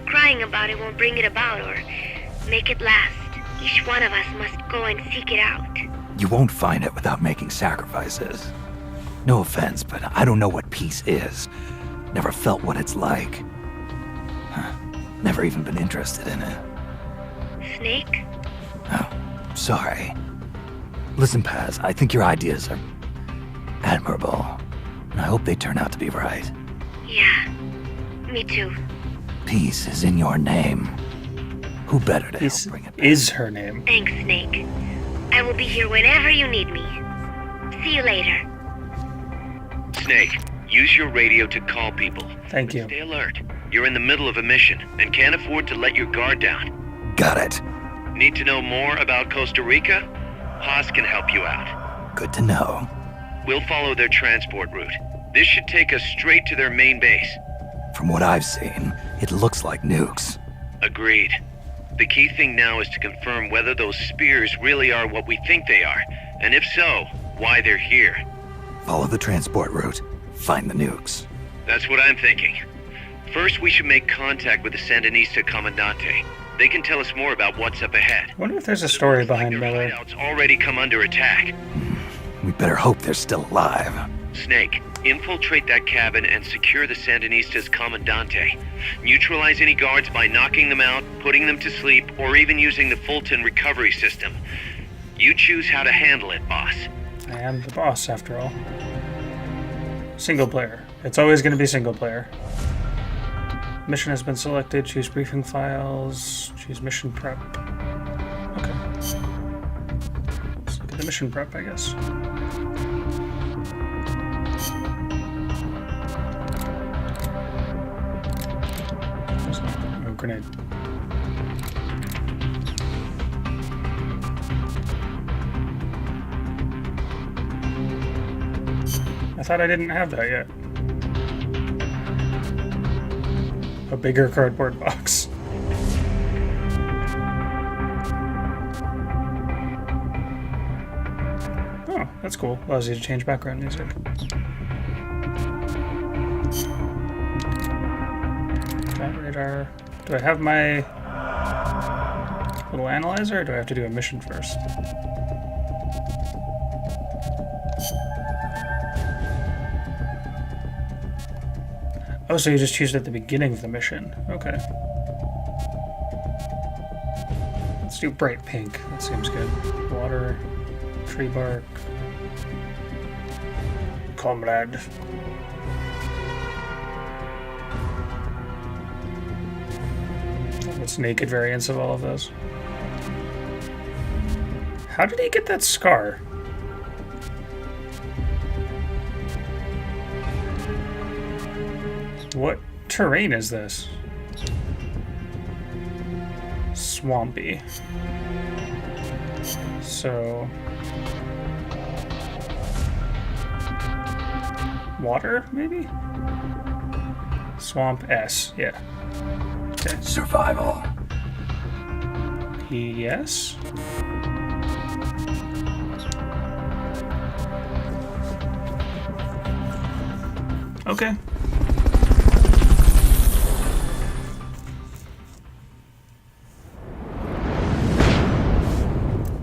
Crying about it won't bring it about or make it last. Each one of us must go and seek it out. You won't find it without making sacrifices. No offense, but I don't know what peace is. Never felt what it's like. Never even been interested in it. Snake? Oh, sorry. Listen, Paz, I think your ideas are admirable. And I hope they turn out to be right. Yeah, me too. Peace is in your name. Who better to Peace help bring it back? is her name. Thanks, Snake. I will be here whenever you need me. See you later. Snake, use your radio to call people. Thank you. Stay alert. You're in the middle of a mission and can't afford to let your guard down. Got it. Need to know more about Costa Rica? Haas can help you out. Good to know. We'll follow their transport route. This should take us straight to their main base. From what I've seen, it looks like nukes. Agreed. The key thing now is to confirm whether those spears really are what we think they are, and if so, why they're here. Follow the transport route. Find the nukes. That's what I'm thinking. First, we should make contact with the Sandinista Comandante. They can tell us more about what's up ahead. I wonder if there's a story behind Miller. Hideout's already come under attack. We better hope they're still alive. Snake, infiltrate that cabin and secure the Sandinista's Comandante. Neutralize any guards by knocking them out, putting them to sleep, or even using the Fulton recovery system. You choose how to handle it, boss. I am the boss, after all. Single player. It's always going to be single player. Mission has been selected. Choose briefing files. Choose mission prep. Okay. Let's look at the mission prep, I guess. Oh, grenade. I thought I didn't have that yet. A bigger cardboard box. Oh, that's cool. Allows you to change background music. Got radar. Do I have my little analyzer, or do I have to do a mission first? Oh, so you just choose it at the beginning of the mission. Okay. Let's do bright pink. That seems good. Water, tree bark, comrade. What's naked variants of all of those? How did he get that scar? What terrain is this? Swampy. So... water, maybe? Swamp S, yeah. Okay. Survival. Yes. Okay.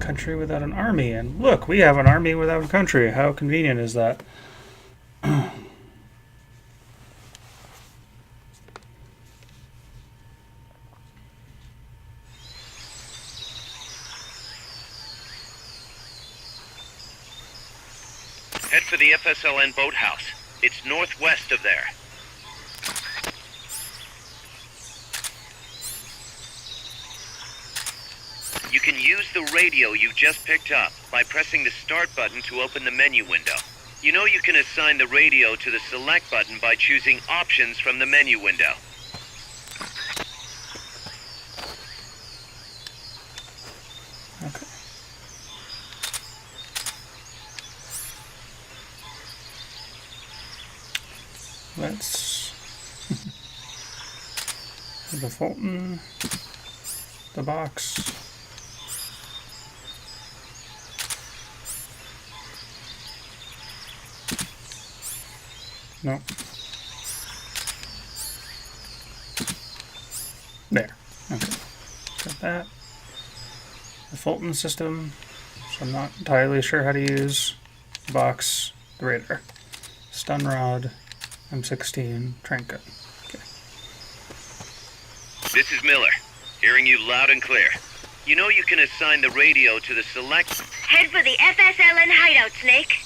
Country without an army, and look, we have an army without a country. How convenient is that? Head for the FSLN boathouse. It's northwest of there. You can use the radio you just picked up by pressing the start button to open the menu window. You know you can assign the radio to the select button by choosing options from the menu window. Okay. Let's the Fulton, the box. No. There. Okay. Got that. The Fulton system, so I'm not entirely sure how to use the box, the radar. Stun rod, M16, trank gun. Okay. This is Miller. Hearing you loud and clear. You know you can assign the radio to the select... Head for the FSLN hideout, Snake.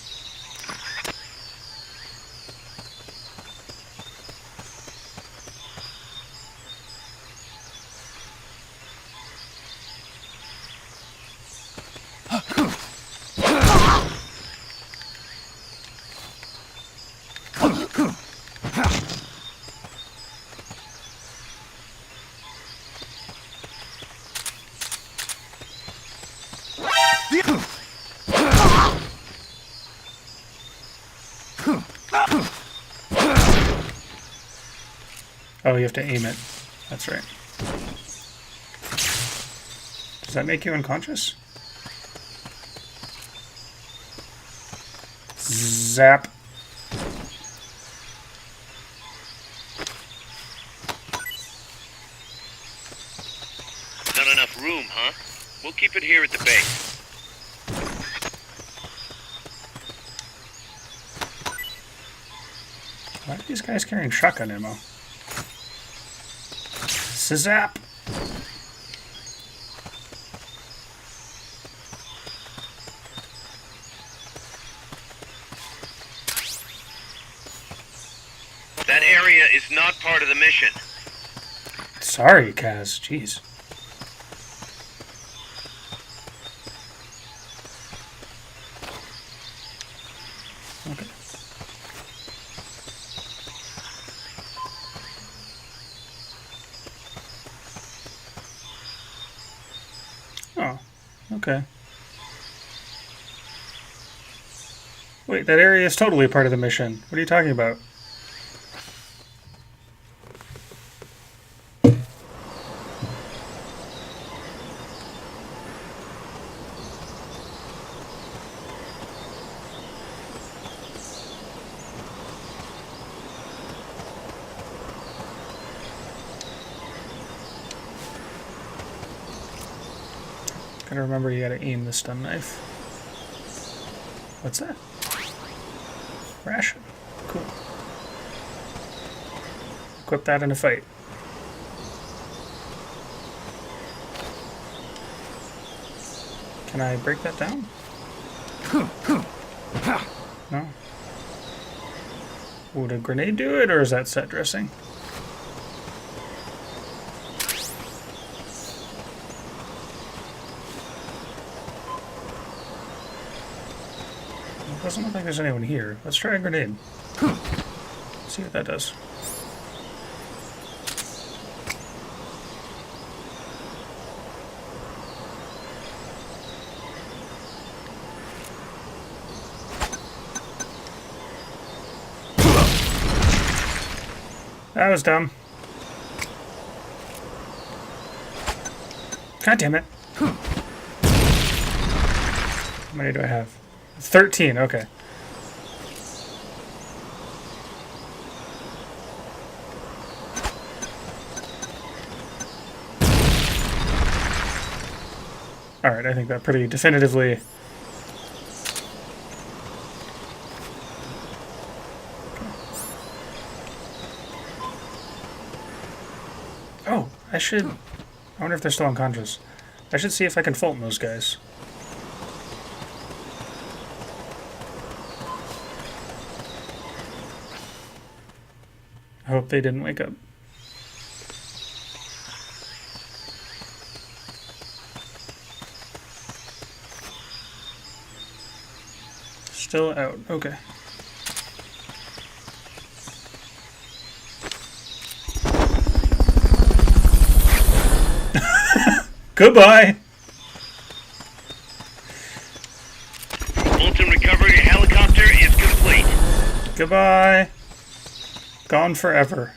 Oh, you have to aim it. That's right. Does that make you unconscious? Zap. Not enough room, huh? We'll keep it here at the base. Why are these guys carrying shotgun ammo? Zap. That area is not part of the mission. Sorry, Kaz. Jeez. Okay. Oh, okay. Wait, that area is totally part of the mission. What are you talking about? Gotta remember you gotta aim the stun knife. What's that? Ration. Cool. Equip that in a fight. Can I break that down? No. Would a grenade do it, or is that set dressing? Doesn't look like there's anyone here. Let's try a grenade. See what that does. That was dumb. God damn it. How many do I have? 13, okay. Alright, I think that pretty definitively... Oh, I should... I wonder if they're still unconscious. I should see if I can Fulton those guys. I hope they didn't wake up. Still out. Okay. Goodbye. Fulton recovery helicopter is complete. Goodbye. Gone forever.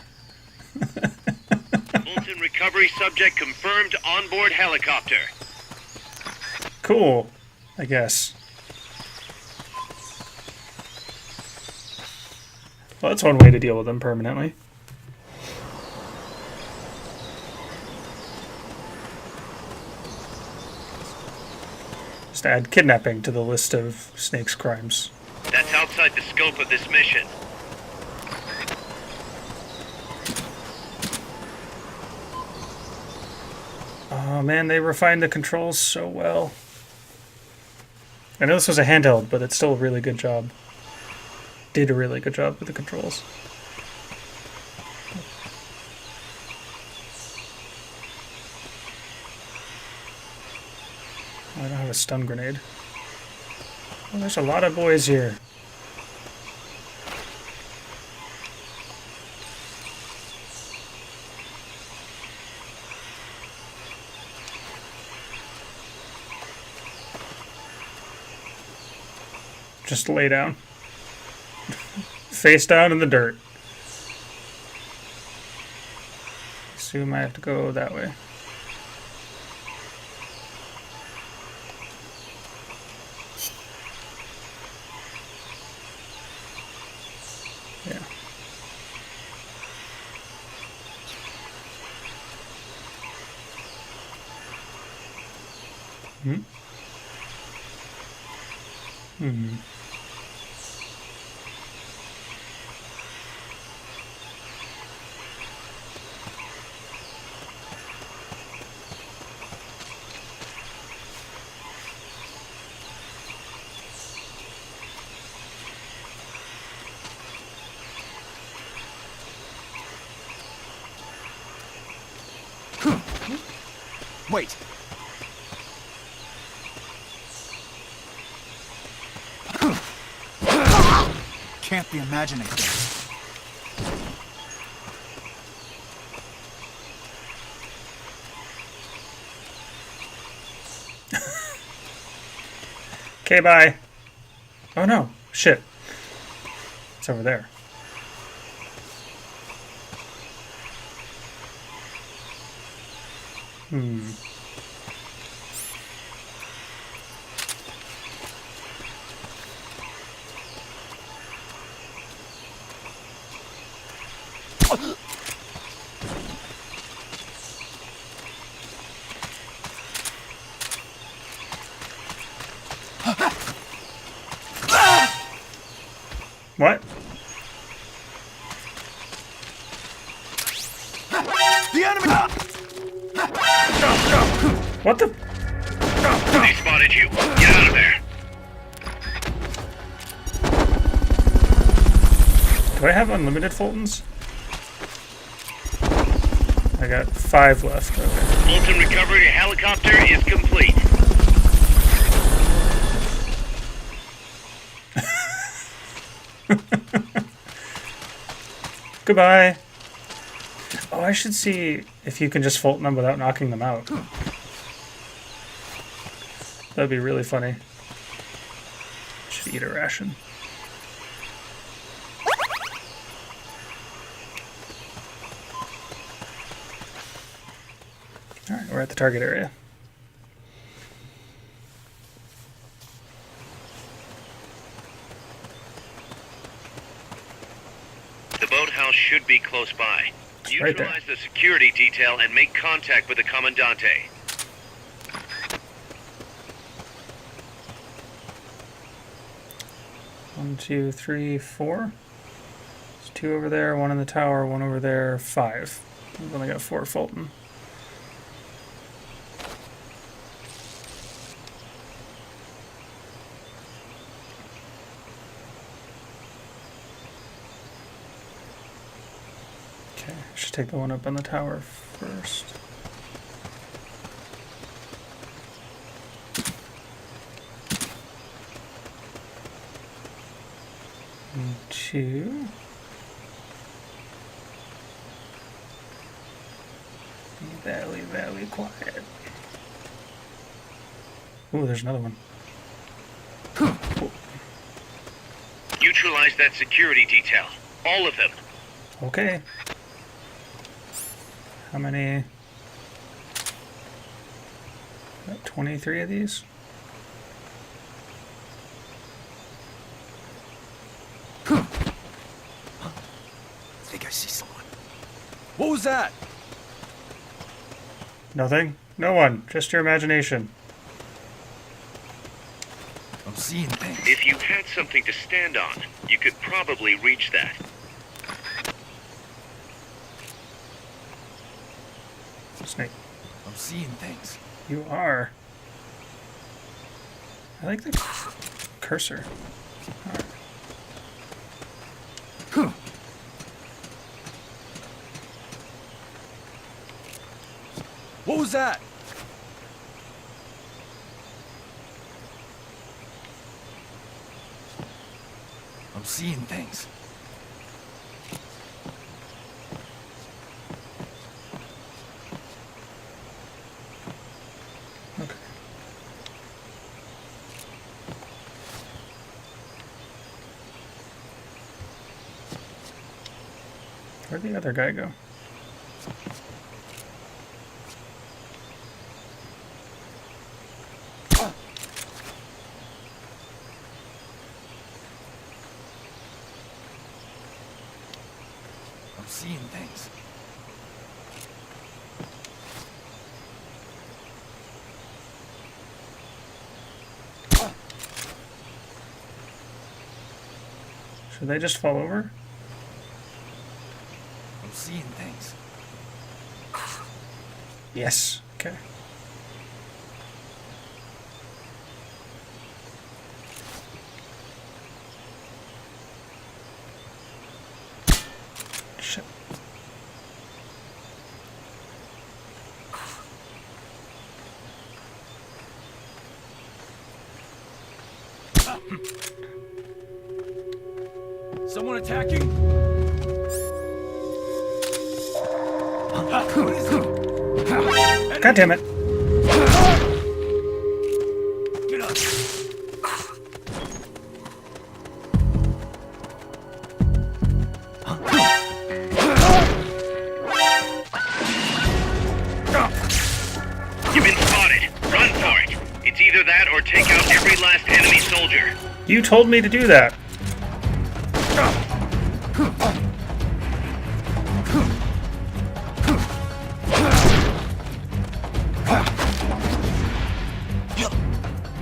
Fulton recovery subject confirmed onboard helicopter. Cool, I guess. Well, that's one way to deal with them permanently. Just add kidnapping to the list of Snake's crimes. That's outside the scope of this mission. Oh man, they refined the controls so well. I know this was a handheld, but it's still a really good job. Did a really good job with the controls. I don't have a stun grenade. Oh, there's a lot of boys here. Just lay down. Face down in the dirt. Assume I have to go that way. Yeah. Hmm? Hmm. Wait. Can't be imagining this. Okay, bye. Oh no, shit. It's over there. Hmm. What? The enemy! What the? They spotted you. Get out of there. Do I have unlimited Fultons? I got 5 left. Okay. Fulton recovery helicopter is complete. Goodbye. Oh, I should see if you can just Fulton them without knocking them out. That'd be really funny. Should eat a ration. Alright, we're at the target area. The boathouse should be close by. Right there. Utilize the security detail and make contact with the Commandante. One, 2, 3, 4. There's 2 over there, 1 in the tower, 1 over there, 5. I've only got 4 Fulton. Okay, I should take the one up on the tower first. And 2. Very, very quiet. Ooh, there's another one. Neutralize that security detail. All of them. Okay. How many? Got 23 of these? I think I see someone. What was that? Nothing? No one. Just your imagination. I'm seeing things. If you had something to stand on, you could probably reach that. Snake. I'm seeing things. You are. I like the cursor. Alright. What was that? I'm seeing things. Okay. Where'd the other guy go? I'm seeing things. Should they just fall over? I'm seeing things. Yes. Okay. Shit. Someone attacking? God damn it. Get up. You've been spotted. Run for it. It's either that or take out every last enemy soldier. You told me to do that.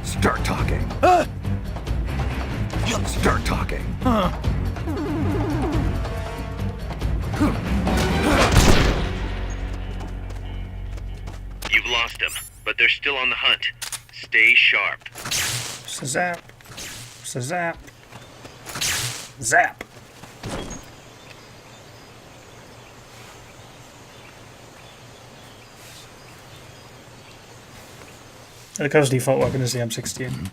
Start talking. Start talking. You've lost them, but they're still on the hunt. Stay sharp. Zap. Zap. Zap. The code's default weapon is the M16.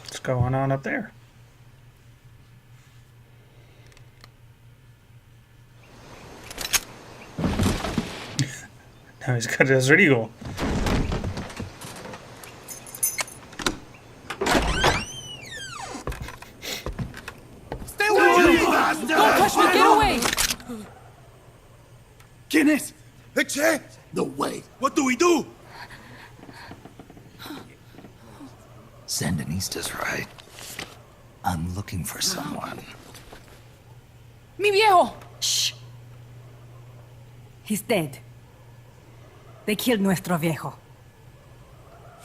What's going on up there? Now he's got a Desert Eagle. Don't touch me! Get away! ¿Quién es? Che? No way. What do we do? Sandinista's right. I'm looking for someone. Mi viejo! Shh. He's dead. They killed nuestro viejo.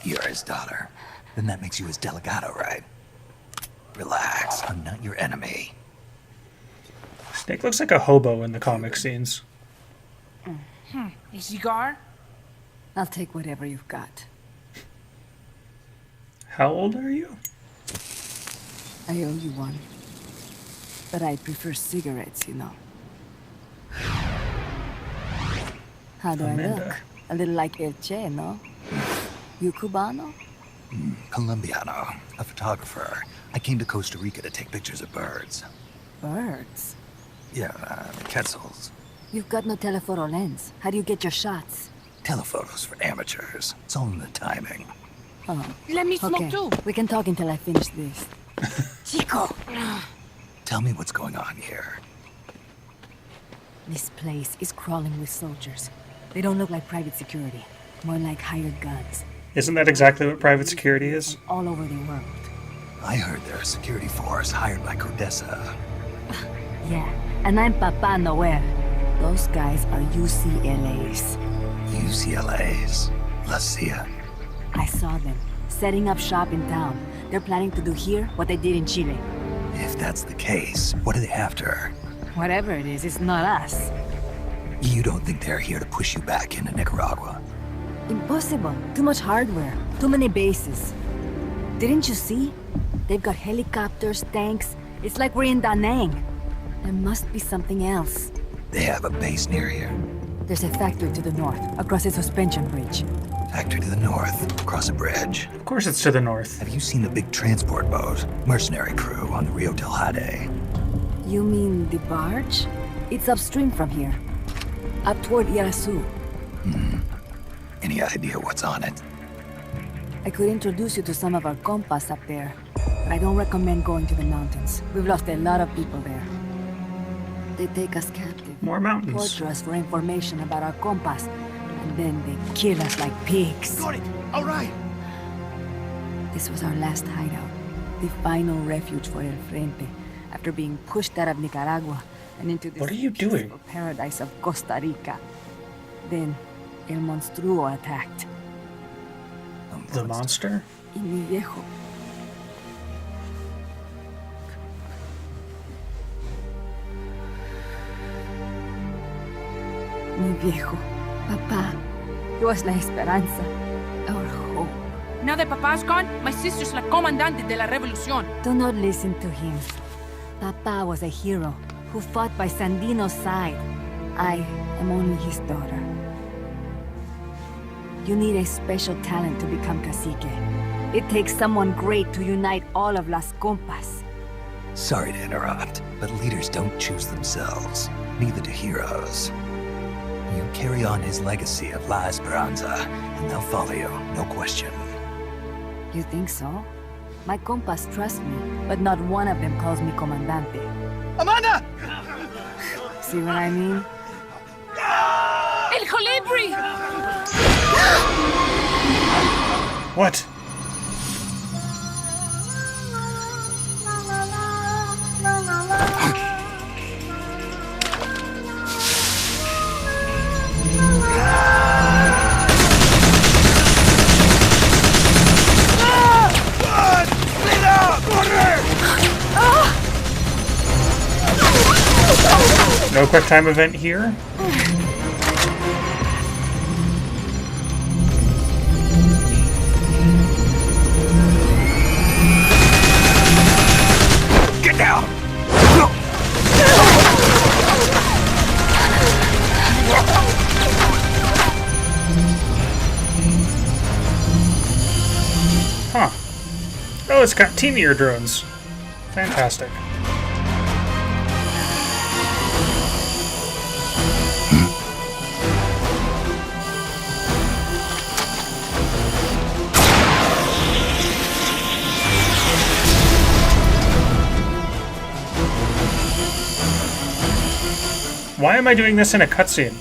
You're his daughter. Then that makes you his delegado, right? Relax. I'm not your enemy. Snake looks like a hobo in the comic scenes. A cigar? I'll take whatever you've got. How old are you? I owe you one. But I prefer cigarettes, you know. How do I Amanda. look? A little like El Che, no? You Cubano? Colombiano. A photographer. I came to Costa Rica to take pictures of birds. Birds? Yeah, quetzals. You've got no telephoto lens. How do you get your shots? Telephotos for amateurs. It's all in the timing. Oh. Let me smoke Okay, too. we can talk until I finish this. Chico! Tell me what's going on here. This place is crawling with soldiers. They don't look like private security. More like hired guns. Isn't that exactly what private security is? All over the world. I heard they're a security force hired by Codessa. Yeah, and I'm Papa Noel. Those guys are UCLA's. UCLA's. La CIA. I saw them setting up shop in town. They're planning to do here what they did in Chile. If that's the case, what are they after? Whatever it is, it's not us. You don't think they're here to push you back into Nicaragua? Impossible. Too much hardware. Too many bases. Didn't you see? They've got helicopters, tanks. It's like we're in Da Nang. There must be something else. They have a base near here. There's a factory to the north, across a suspension bridge. Factory to the north, across a bridge. Of course it's to the north. Have you seen the big transport boat? Mercenary crew on the Rio del Jade. You mean the barge? It's upstream from here. Up toward Irasu. Any idea what's on it? I could introduce you to some of our compas up there, but I don't recommend going to the mountains. We've lost a lot of people there. They take us captive. More mountains. Torture us for information about our compas, and then they kill us like pigs. Got it! Alright! This was our last hideout, the final refuge for El Frente, after being pushed out of Nicaragua and into this What are you doing? peaceful paradise of Costa Rica. Then El Monstruo attacked. The monster? Y mi viejo. Mi viejo. Papá. He was la esperanza. Our hope. Now that Papa's gone, my sister's la comandante de la revolución. Do not listen to him. Papa was a hero who fought by Sandino's side. I am only his daughter. You need a special talent to become cacique. It takes someone great to unite all of Las Compas. Sorry to interrupt, but leaders don't choose themselves. Neither do heroes. You carry on his legacy of La Esperanza, and they'll follow you, no question. You think so? My compas trust me, but not one of them calls me Comandante. Amanda! See what I mean? El Colibri! What? No quick time event here. Get down! Huh. Oh, it's got team ear drones. Fantastic. Why am I doing this in a cutscene?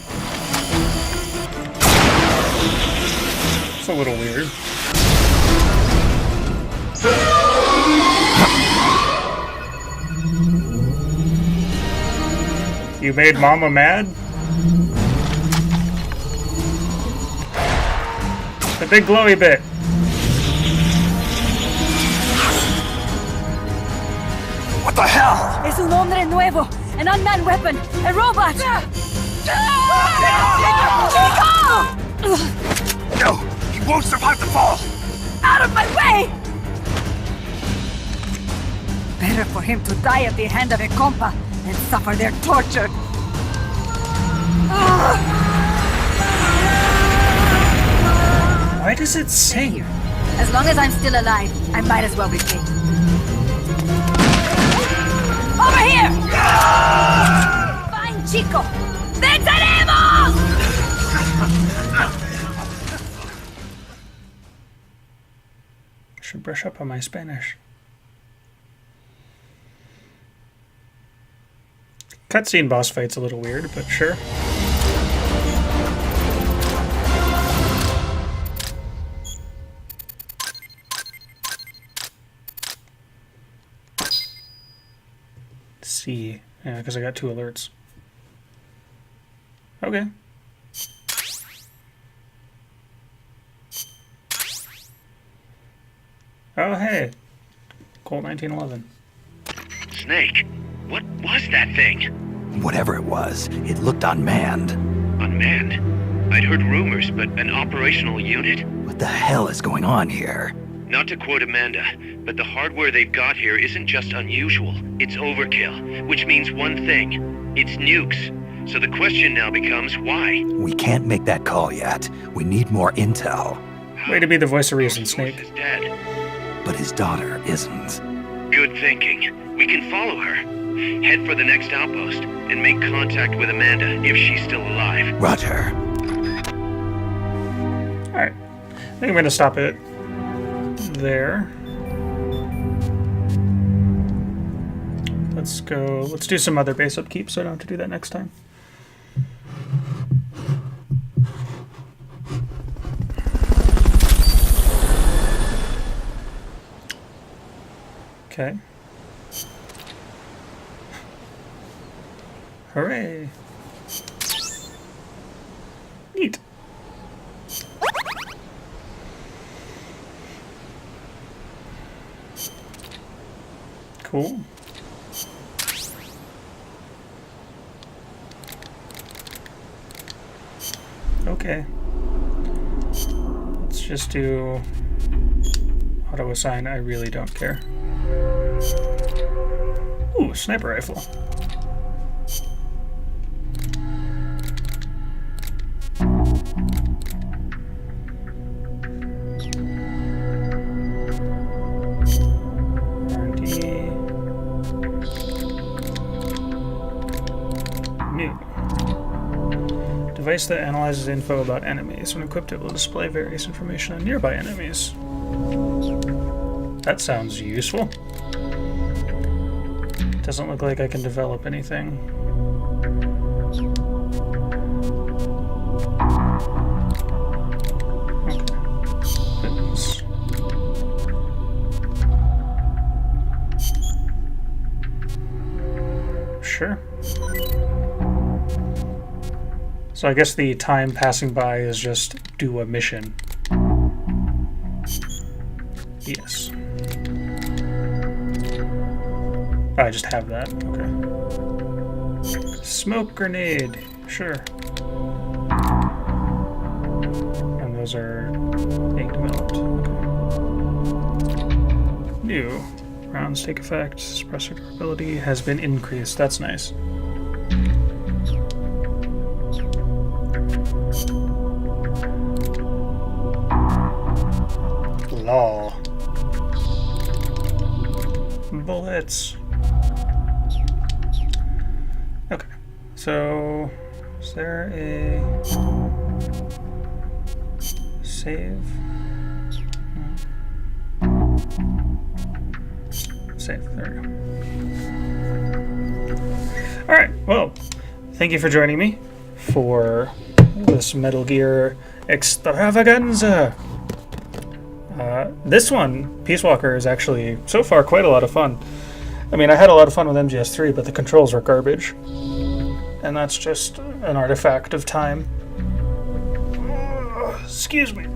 It's a little weird. You made Mama mad? The big glowy bit. What the hell? Es un hombre nuevo, an unmanned weapon, a robot! No! He won't survive the fall! Out of my way! Better for him to die at the hand of a compa than suffer their torture. Why does it sing? As long as I'm still alive, I might as well be king. Over here! Fine, chico! ¡Venceremos! Should brush up on my Spanish. Cutscene boss fight's a little weird, but sure. C. Yeah, because I got 2 alerts. Okay. Oh, hey. Colt 1911. Snake, what was that thing? Whatever it was, it looked unmanned. Unmanned? I'd heard rumors, but an operational unit? What the hell is going on here? Not to quote Amanda, but the hardware they've got here isn't just unusual, it's overkill, which means one thing. It's nukes. So the question now becomes, why? We can't make that call yet. We need more intel. Way to be the voice of reason, Our source Snake. is dead. But his daughter isn't. Good thinking. We can follow her. Head for the next outpost, and make contact with Amanda if she's still alive. Roger. Alright. I think I'm going to stop it there. Let's go. Let's do some other base upkeep so I don't have to do that next time. Okay. Hooray. Neat. Cool. Okay. Let's just do auto assign. I really don't care. Ooh, sniper rifle. Device that analyzes info about enemies. When equipped, it will display various information on nearby enemies. That sounds useful. Doesn't look like I can develop anything. Okay. Fitness. Sure. So I guess the time passing by is just do a mission. Yes. Oh, I just have that. Okay. Smoke grenade. Sure. And those are being developed. Okay. New. Rounds take effect. Suppressor durability has been increased. That's nice. Law. Bullets. Okay, so is there a save? No. Save, there we go. Alright, well, thank you for joining me for this Metal Gear extravaganza. This one, Peace Walker, is actually, so far, quite a lot of fun. I mean, I had a lot of fun with MGS3, but the controls were garbage. And that's just an artifact of time. Excuse me.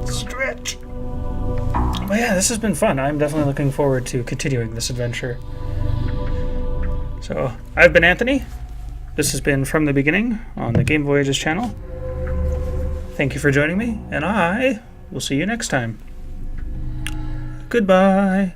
Stretch. But yeah, this has been fun. I'm definitely looking forward to continuing this adventure. So, I've been Anthony. This has been From the Beginning on the Game Voyages channel. Thank you for joining me, and I will see you next time. Goodbye.